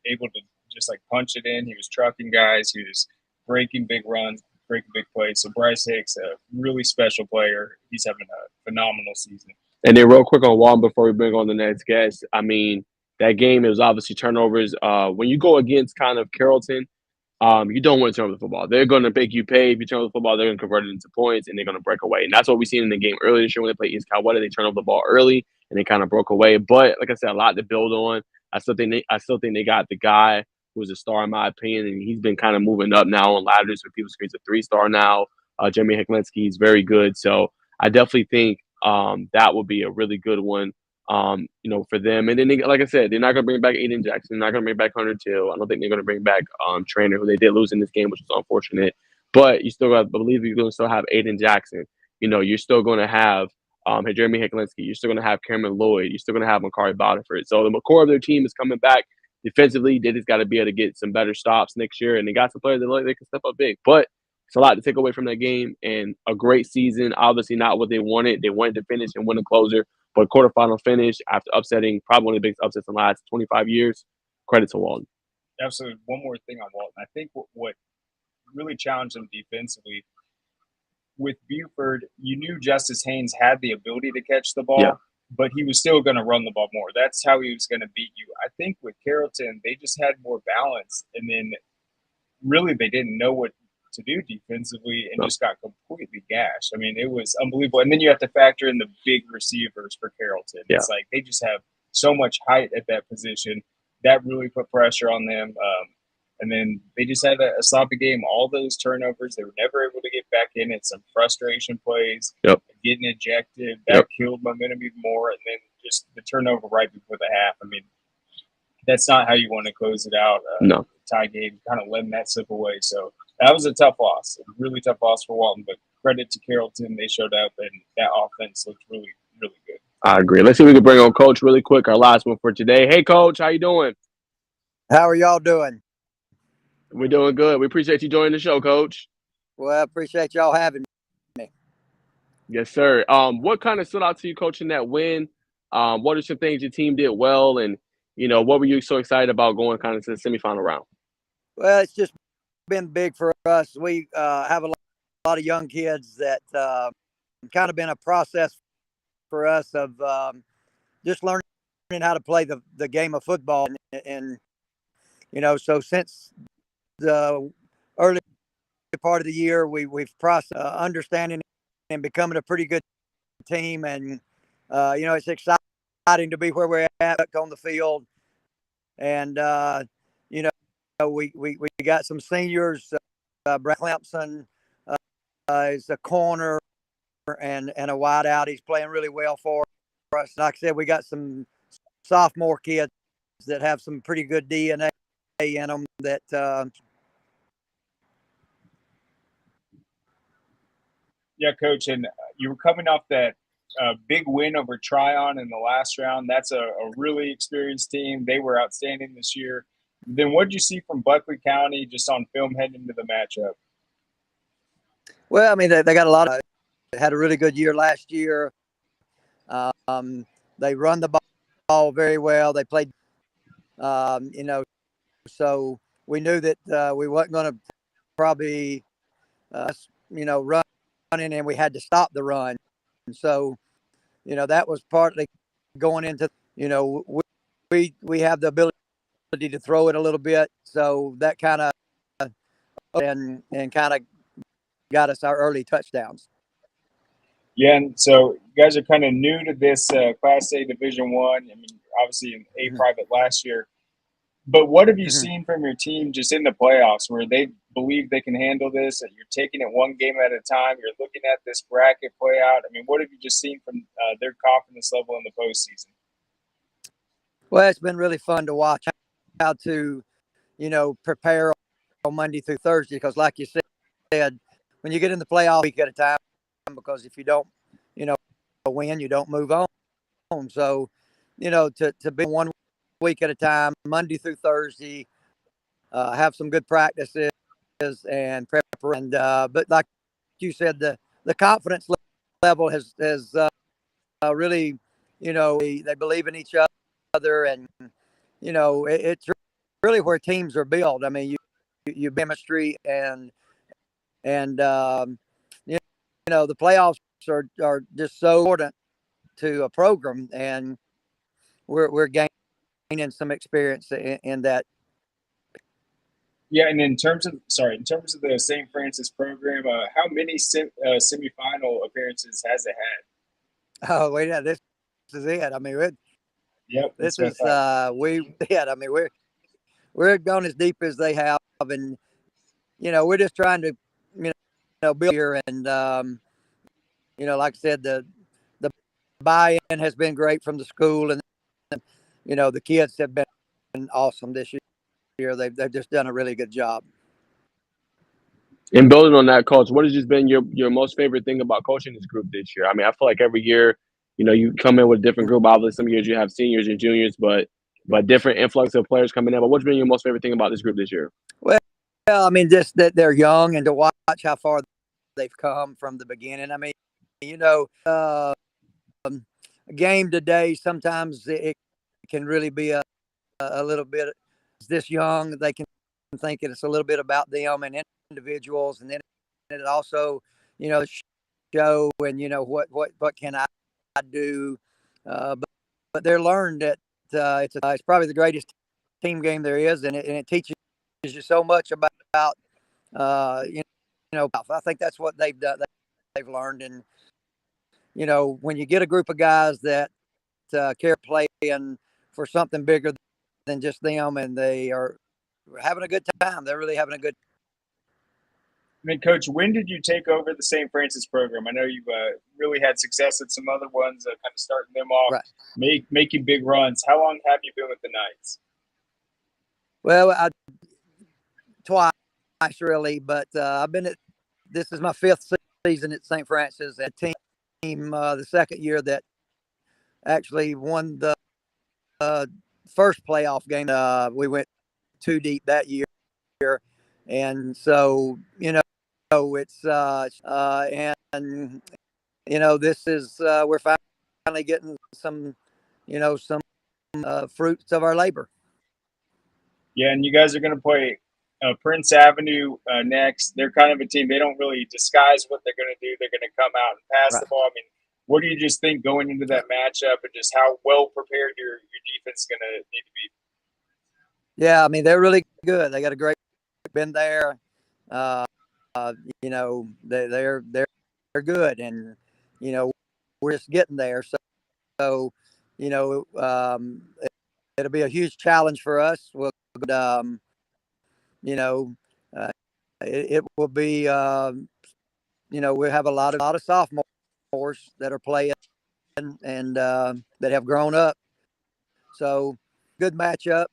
Speaker 1: able to just like punch it in. He was trucking guys. He was breaking big runs, breaking big plays. So Bryce Hicks, a really special player. He's having a phenomenal season. And
Speaker 2: then real quick on Walton before we bring on the next guest, that game, it was obviously turnovers. When you go against kind of Carrollton, you don't want to turn over the football. They're going to make you pay. If you turn over the football, they're going to convert it into points, and they're going to break away. And that's what we seen in the game earlier this year when they played East Coweta. They turned over the ball early, and they kind of broke away. But like I said, a lot to build on. I still think they got the guy who's a star in my opinion, and he's been kind of moving up now on ladders for people. He's a 3-star now. Jeremy Heklinski is very good. So I definitely think that would be a really good one. For them. And then, like I said, they're not going to bring back Aiden Jackson. They're not going to bring back Hunter Till. I don't think they're going to bring back Trainer, who they did lose in this game, which was unfortunate. But you still got to believe you're going to still have Aiden Jackson. You're still going to have Jeremy Heklinski. You're still going to have Cameron Lloyd. You're still going to have Makari Boudiford. So the core of their team is coming back defensively. They just got to be able to get some better stops next year. And they got some players that look like they can step up big. But it's a lot to take away from that game. And a great season. Obviously not what they wanted. They wanted to finish and win a closer. But quarterfinal finish after upsetting probably one of the biggest upsets in the last 25 years. Credit to Walton.
Speaker 1: Absolutely. One more thing on Walton. I think what really challenged them defensively with Buford, you knew Justice Haynes had the ability to catch the ball, but he was still going to run the ball more. That's how he was going to beat you. I think with Carrollton, they just had more balance, and then really they didn't know what to do defensively and just got completely gashed. It was unbelievable. And then you have to factor in the big receivers for Carrollton. It's like they just have so much height at that position. That really put pressure on them. And then they just had a sloppy game. All those turnovers, they were never able to get back in it. Some frustration plays, getting ejected. That killed momentum even more. And then just the turnover right before the half. That's not how you want to close it out.
Speaker 2: No.
Speaker 1: Tie game, kind of letting that slip away. So that was a tough loss, a really tough loss for Walton. But credit to Carrollton, they showed up, and that offense looked really, really good.
Speaker 2: I agree. Let's see if we can bring on Coach really quick. Our last one for today. Hey, Coach, how you doing?
Speaker 6: How are y'all doing?
Speaker 2: We're doing good. We appreciate you joining the show, Coach.
Speaker 6: Well, I appreciate y'all having me.
Speaker 2: Yes, sir. What kind of stood out to you, Coach, in that win? What are some things your team did well, and what were you so excited about going kind of to the semifinal round?
Speaker 6: Well, it's just been big for us. We have a lot of young kids that kind of been a process for us of just learning how to play the game of football. And so since the early part of the year, we've processed understanding and becoming a pretty good team. And, it's exciting to be where we're at on the field. And, we got some seniors. Brett Clemson is a corner and a wide out. He's playing really well for us. Like I said, we got some sophomore kids that have some pretty good DNA in them that
Speaker 1: Yeah, Coach, and you were coming off that big win over Tryon in the last round. That's a really experienced team. They were outstanding this year. Then what did you see from Buckley County just on film heading into the matchup?
Speaker 6: Well, they got a lot of – had a really good year last year. They run the ball very well. They played, so we knew that we wasn't going to probably, run, and we had to stop the run. And so, that was partly going into, we have the ability to throw it a little bit, so that kind of and kind of got us our early touchdowns.
Speaker 1: Yeah, and so you guys are kind of new to this Class A Division One. I mean, obviously in A private last year. But what have you seen from your team just in the playoffs where they believe they can handle this and you're taking it one game at a time? You're looking at this bracket play out. I mean, what have you just seen from their confidence level in the postseason?
Speaker 6: Well, it's been really fun to watch how to, prepare on Monday through Thursday because, like you said, when you get in the playoff week at a time, because if you don't, win, you don't move on. So, to be 1 week at a time, Monday through Thursday, have some good practices and prep. And but like you said, the confidence level has really, they believe in each other, and it's really where teams are built. I mean, you chemistry and the playoffs are just so important to a program, and we're gaining some experience in that.
Speaker 1: Yeah, and in terms of the St. Francis program, how many semifinal appearances has it had?
Speaker 6: Oh, wait, yeah, this is it. I mean,
Speaker 1: Yep,
Speaker 6: this is I mean, we're going as deep as they have, and we're just trying to build here, and like I said, the buy-in has been great from the school, and the kids have been awesome this year. They've just done a really good job.
Speaker 2: And building on that, Coach, what has just been your most favorite thing about coaching this group this year? I mean, I feel like every year, you come in with a different group. Obviously, some years you have seniors and juniors, but different influx of players coming in. But what's been your most favorite thing about this group this year?
Speaker 6: Well, I mean, just that they're young and to watch how far they've come from the beginning. I mean, a game today, sometimes it can really be a little bit this young. They can think it's a little bit about them and individuals, and then it also, show and what can I do, but they're learned that it's probably the greatest team game there is, and it teaches you so much about I think that's what they've done. They've learned, and when you get a group of guys that care playing for something bigger than just them, and they are having a good time. They're really having a good.
Speaker 1: I mean, Coach, when did you take over the St. Francis program? I know you've really had success at some other ones, kind of starting them off,
Speaker 6: right,
Speaker 1: making big runs. How long have you been with the Knights?
Speaker 6: Well, twice really, but I've been this is my 5th season at St. Francis. A team, the second year that actually won the first playoff game. We went 2 deep that year, and so it's and this is we're finally getting some fruits of our labor.
Speaker 1: Yeah, and you guys are going to play Prince Avenue next. They're kind of a team. They don't really disguise what they're going to do. They're going to come out and pass the ball. I mean, what do you just think going into that matchup, and just how well prepared your defense is going to need to be?
Speaker 6: Yeah, I mean, they're really good. They got a great been there. They're good, and we're just getting there. So it'll be a huge challenge for us. We'll it will be we have a lot of sophomores that are playing and that have grown up. So good matchup.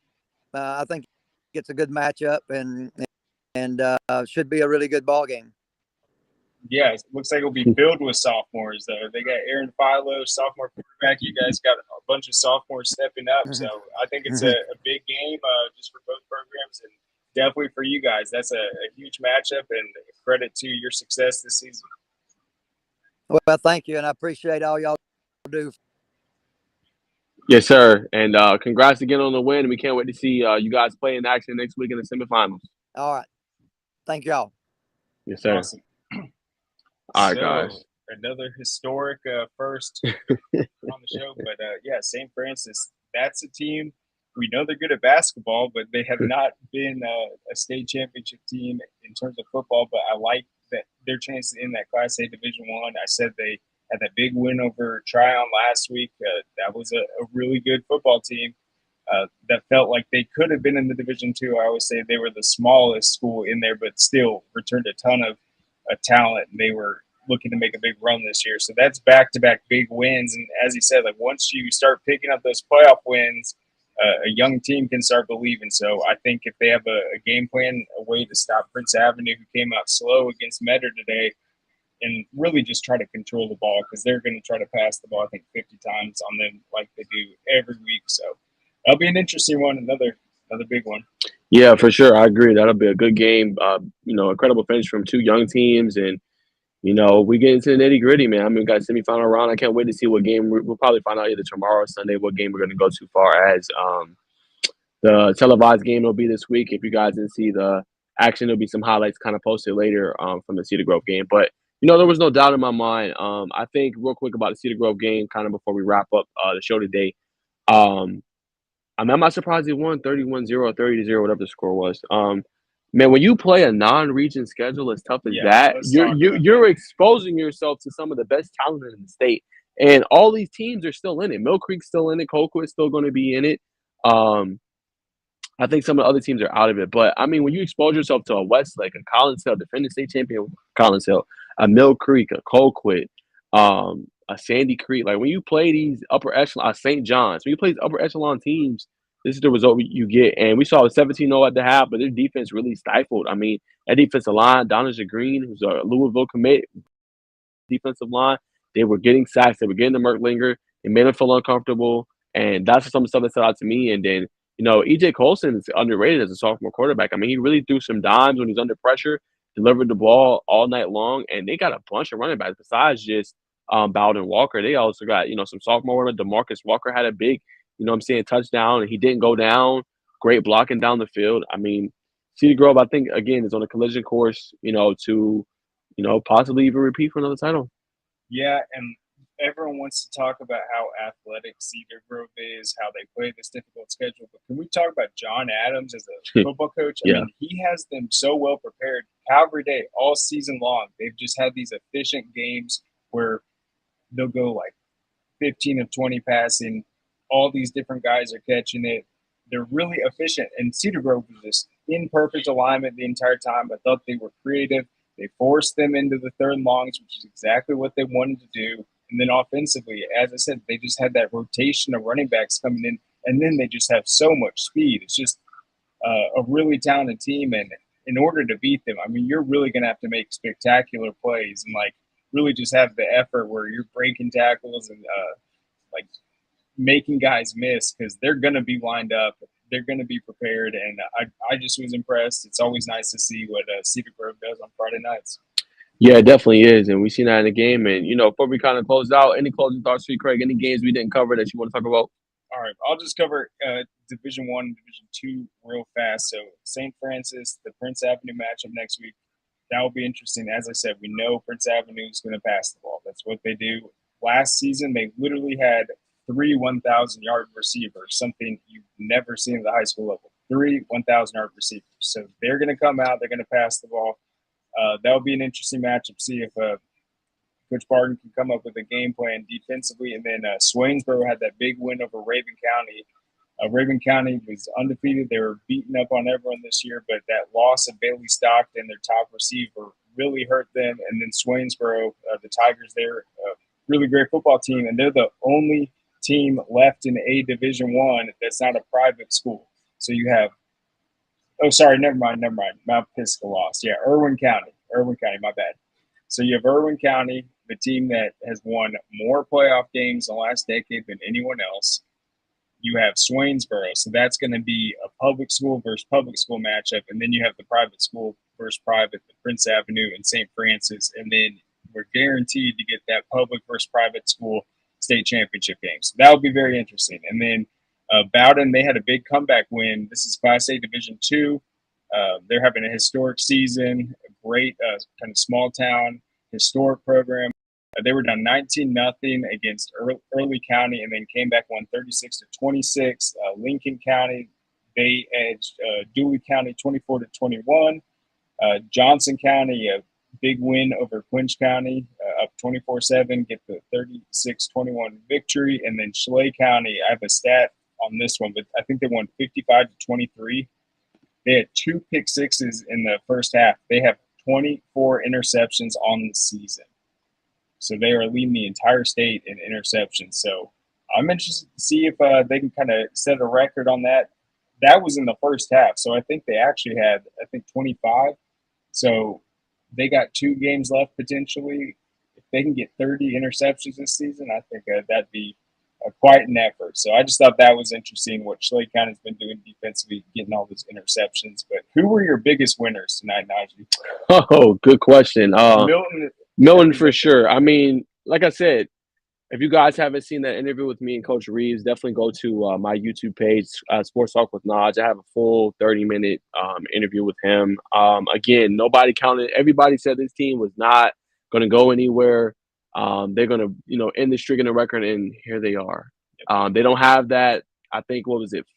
Speaker 6: I think it's a good matchup, and should be a really good ball game.
Speaker 1: Yeah, it looks like it'll be filled with sophomores, though. They got Aaron Philo, sophomore quarterback. You guys got a bunch of sophomores stepping up. So I think it's a big game just for both programs, and definitely for you guys. That's a huge matchup, and credit to your success this season.
Speaker 6: Well, thank you, and I appreciate all y'all do.
Speaker 2: Yes, sir. And congrats again on the win. We can't wait to see you guys play in action next week in the semifinals.
Speaker 6: All right. Thank y'all.
Speaker 2: Yes, sir.
Speaker 1: Awesome.
Speaker 2: All right, guys.
Speaker 1: another historic first on the show. But yeah, St. Francis, that's a team. We know they're good at basketball, but they have not been a state championship team in terms of football. But I like that their chances in that Class A Division One. I said they had that big win over Tryon last week. That was a really good football team. That felt like they could have been in the Division Two. I always say they were the smallest school in there, but still returned a ton of talent, and they were looking to make a big run this year. So that's back-to-back big wins. And as you said, like once you start picking up those playoff wins, a young team can start believing. So I think if they have a game plan, a way to stop Prince Avenue, who came out slow against Metter today, and really just try to control the ball, because they're going to try to pass the ball, I think, 50 times on them like they do every week. So that'll be an interesting one, another big one.
Speaker 2: Yeah, for sure. I agree. That'll be a good game. Incredible finish from two young teams, and we get into the nitty gritty, man. I mean, we got a semifinal round. I can't wait to see what game we'll probably find out either tomorrow or Sunday what game we're going to go to far as the televised game will be this week. If you guys didn't see the action, there'll be some highlights kind of posted later from the Cedar Grove game. But there was no doubt in my mind. I think real quick about the Cedar Grove game, kind of before we wrap up the show today. I'm not surprised they won 31-0 or 30-0, whatever the score was. Man, when you play a non-region schedule as tough as that, you're exposing yourself to some of the best talent in the state. And all these teams are still in it. Mill Creek's still in it. Colquitt's still going to be in it. I think some of the other teams are out of it. But, I mean, when you expose yourself to a Westlake, a Collinsville, defending state champion Collinsville, a Mill Creek, a Colquitt, a Sandy Creek, like when you play these upper echelon, St. John's, when you play these upper echelon teams, this is the result you get. And we saw a 17-0 at the half, but their defense really stifled. I mean, that defensive line, Donaja Green, who's a Louisville commit, defensive line, they were getting sacks. They were getting the Merklinger. It made them feel uncomfortable. And that's some stuff that stood out to me. And then, E.J. Colson is underrated as a sophomore quarterback. I mean, he really threw some dimes when he was under pressure, delivered the ball all night long. And they got a bunch of running backs besides just Bowden Walker. They also got, some sophomore running. DeMarcus Walker had a big, touchdown, and he didn't go down. Great blocking down the field. I mean, Cedar Grove, I think, again, is on a collision course, to, possibly even repeat for another title.
Speaker 1: Yeah, and everyone wants to talk about how athletic Cedar Grove is, how they play this difficult schedule. But can we talk about John Adams as a football coach? I mean, he has them so well prepared. Calvary Day, all season long, they've just had these efficient games where they'll go like 15 of 20 passing. All these different guys are catching it. They're really efficient. And Cedar Grove was just in perfect alignment the entire time. I thought they were creative. They forced them into the third and longs, which is exactly what they wanted to do. And then offensively, as I said, they just had that rotation of running backs coming in. And then they just have so much speed. It's just a really talented team. And in order to beat them, I mean, you're really going to have to make spectacular plays and, like, really just have the effort where you're breaking tackles and, like, making guys miss, because they're going to be lined up. They're going to be prepared. And I just was impressed. It's always nice to see what Cedar Grove does on Friday nights.
Speaker 2: Yeah, it definitely is. And we've seen that in the game. And, before we kind of close out, any closing thoughts for you, Craig? Any games we didn't cover that you want to talk about?
Speaker 1: All right. I'll just cover Division I, Division II real fast. So St. Francis, the Prince Avenue matchup next week. That will be interesting. As I said, we know Prince Avenue is going to pass the ball. That's what they do. Last season, they literally had 3 1,000-yard receivers, something you've never seen at the high school level. 3 1,000-yard receivers. So they're going to come out. They're going to pass the ball. That'll be an interesting matchup. See if Coach Barton can come up with a game plan defensively. And then Swainsboro had that big win over Raven County. Raven County was undefeated. They were beating up on everyone this year, but that loss of Bailey Stockton, their top receiver, really hurt them. And then Swainsboro, the Tigers, they're a really great football team, and they're the only team left in A Division I that's not a private school. So you have never mind. Mount Pisgah lost. Yeah, Irwin County, my bad. So you have Irwin County, the team that has won more playoff games in the last decade than anyone else. You have Swainsboro, so that's going to be a public school versus public school matchup. And then you have the private school versus private, the Prince Avenue and St. Francis. And then we're guaranteed to get that public versus private school state championship game. So that will be very interesting. And then Bowden, they had a big comeback win. This is Class A Division II. They're having a historic season, a great kind of small town, historic program. They were down 19-0 against Early County, and then came back, won 36-26. Lincoln County, they edged Dewey County 24-21. Johnson County, a big win over Quinch County, up 24-7, get the 36-21 victory. And then Schley County, I have a stat on this one, but I think they won 55-23. They had 2 pick sixes in the first half. They have 24 interceptions on the season. So they are leading the entire state in interceptions. So I'm interested to see if they can kind of set a record on that. That was in the first half. So I think they actually had, 25. So they got 2 games left potentially. If they can get 30 interceptions this season, I think that'd be quite an effort. So I just thought that was interesting what Schley County's been doing defensively, getting all those interceptions. But who were your biggest winners tonight, Najee?
Speaker 2: Oh, good question.
Speaker 1: Milton
Speaker 2: for sure. I mean, like I said, if you guys haven't seen that interview with me and Coach Reeves, definitely go to my YouTube page, Sports Talk with Najeh. I have a full 30-minute interview with him. Again, nobody counted. Everybody said this team was not going to go anywhere. They're going to, end the streak in the record, and here they are. They don't have that. I think,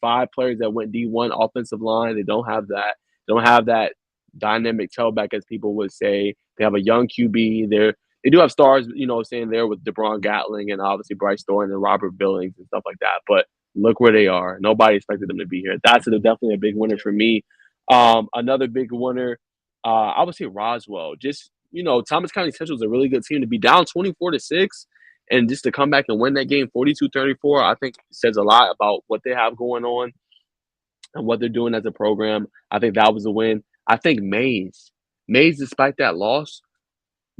Speaker 2: 5 players that went D1 offensive line. They don't have that. They don't have that dynamic tailback, as people would say. They have a young QB. They do have stars, saying there with DeBron Gatling and obviously Bryce Thorne and Robert Billings and stuff like that. But look where they are. Nobody expected them to be here. That's definitely a big winner for me. Another big winner, I would say Roswell. Just, Thomas County Central is a really good team. To be down 24-6 and just to come back and win that game 42-34, I think says a lot about what they have going on and what they're doing as a program. I think that was a win. I think Mays, despite that loss,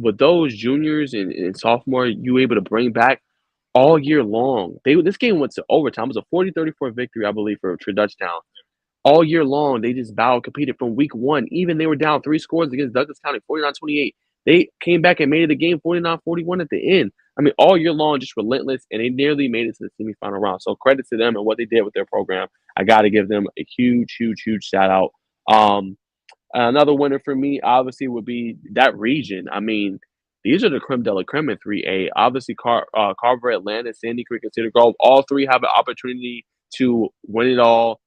Speaker 2: with those juniors and sophomore, you were able to bring back all year long. This game went to overtime. It was a 40-34 victory, I believe, for Dutchtown. All year long, they just competed from week 1. Even they were down 3 scores against Douglas County, 49-28. They came back and made it a game 49-41 at the end. I mean, all year long, just relentless, and they nearly made it to the semifinal round. So credit to them and what they did with their program. I got to give them a huge, huge, huge shout out. Another winner for me, obviously, would be that region. I mean, these are the creme de la creme in 3A. Obviously, Carver, Atlanta, Sandy Creek, and Cedar Grove, all 3 have an opportunity to win it all.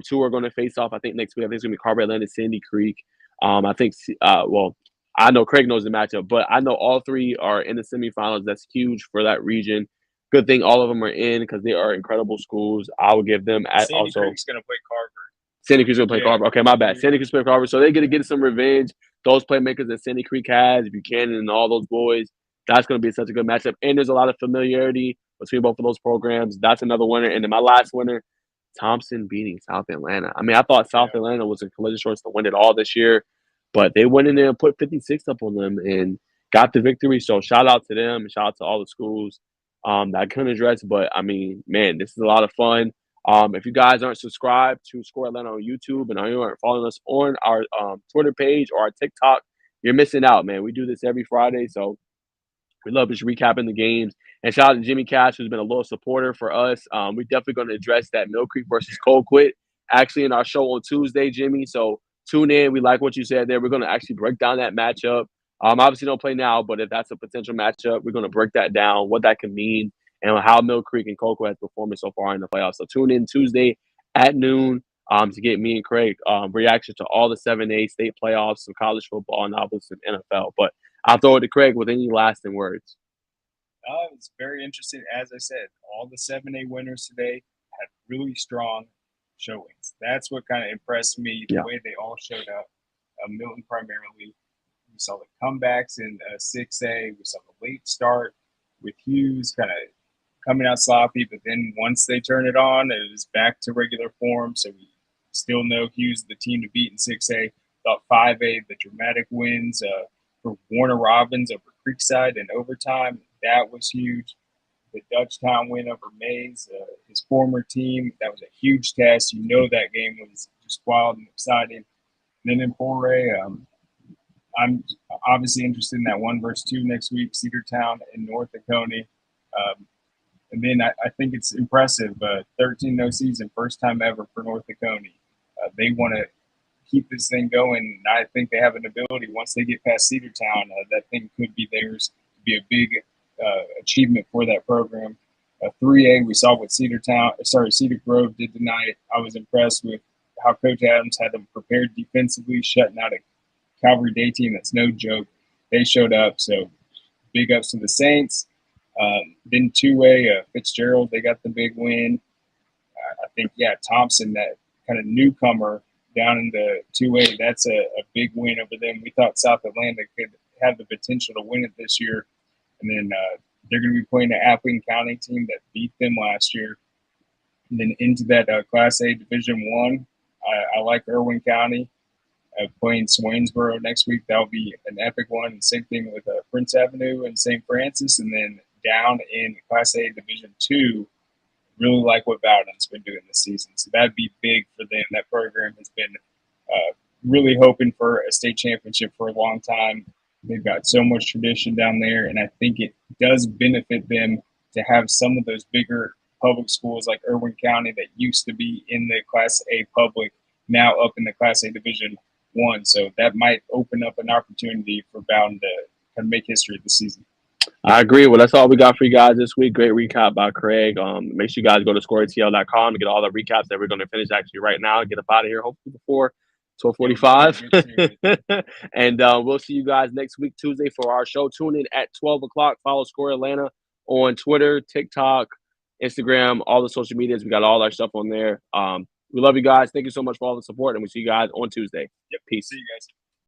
Speaker 2: 2 are going to face off, I think, next week. I think it's going to be Carver, Atlanta, Sandy Creek. I think, I know Craig knows the matchup, but I know all 3 are in the semifinals. That's huge for that region. Good thing all of them are in because they are incredible schools. I will give them
Speaker 1: Sandy Creek's going to play Carver.
Speaker 2: Sandy Creek's going to play Carver. Okay, my bad. Sandy Creek's play Carver. So they're going to get some revenge. Those playmakers that Sandy Creek has, Buchanan and all those boys, that's going to be such a good matchup. And there's a lot of familiarity between both of those programs. That's another winner. And then my last winner, Thompson beating South Atlanta. I mean, I thought South Atlanta was a collision shorts to win it all this year, but they went in there and put 56 up on them and got the victory. So shout out to them and shout out to all the schools that I couldn't address. But, I mean, man, this is a lot of fun. If you guys aren't subscribed to Score Atlanta on YouTube and you aren't following us on our Twitter page or our TikTok, you're missing out, man. We do this every Friday, so we love just recapping the games. And shout out to Jimmy Cash, who's been a loyal supporter for us. We're definitely going to address that Mill Creek versus Colquitt actually in our show on Tuesday, Jimmy. So tune in. We like what you said there. We're going to actually break down that matchup. Obviously, don't play now, but if that's a potential matchup, we're going to break that down, what that can mean, and how Mill Creek and Colquitt has performed so far in the playoffs. So tune in Tuesday at noon to get me and Craig reaction to all the 7A state playoffs, some college football, and obviously some NFL. But I'll throw it to Craig with any lasting words.
Speaker 1: It's very interesting. As I said, all the 7A winners today had really strong showings. That's what kind of impressed me, the way they all showed up. Milton primarily. We saw the comebacks in 6A. We saw the late start with Hughes kind of coming out sloppy, but then once they turn it on, it was back to regular form. So we still know Hughes the team to beat in 6A. Thought 5A, the dramatic wins for Warner Robins over Creekside in overtime, that was huge. The Dutchtown win over Mays, his former team, that was a huge test. You know that game was just wild and exciting. And then in 4A, I'm obviously interested in that 1 versus 2 next week, Cedartown and North Oconee. And then I think it's impressive, 13-0 season, first time ever for North Oconee. They want to keep this thing going, and I think they have an ability. Once they get past Cedartown, that thing could be theirs to be a big achievement for that program. 3A, we saw what Cedar Grove did tonight. I was impressed with how Coach Adams had them prepared defensively, shutting out a Calvary Day team that's no joke. They showed up, so big ups to the Saints. Then 2A, Fitzgerald, they got the big win. I think, Thompson, that kind of newcomer down in the 2A, that's a big win over them. We thought South Atlanta could have the potential to win it this year. And then they're going to be playing the Appling County team that beat them last year. And then into that Class A Division I, I like Irwin County playing Swainsboro next week. That'll be an epic one. And same thing with Prince Avenue and St. Francis. And then down in Class A Division II, really like what Bowden's been doing this season. So that'd be big for them. That program has been really hoping for a state championship for a long time. They've got so much tradition down there, and I think it does benefit them to have some of those bigger public schools like Irwin County that used to be in the Class A public, now up in the Class A Division I. So that might open up an opportunity for Bowden to kind of make history this season.
Speaker 2: I agree. Well, that's all we got for you guys this week. Great recap by Craig. Make sure you guys go to scoreatl.com to get all the recaps that we're going to finish actually right now. Get up out of here, hopefully before 12:45. And we'll see you guys next week, Tuesday, for our show. Tune in at 12 o'clock. Follow Score Atlanta on Twitter, TikTok, Instagram, all the social medias. We got all our stuff on there. We love you guys. Thank you so much for all the support, and we'll see you guys on Tuesday.
Speaker 1: Yep.
Speaker 2: Peace.
Speaker 1: See you guys.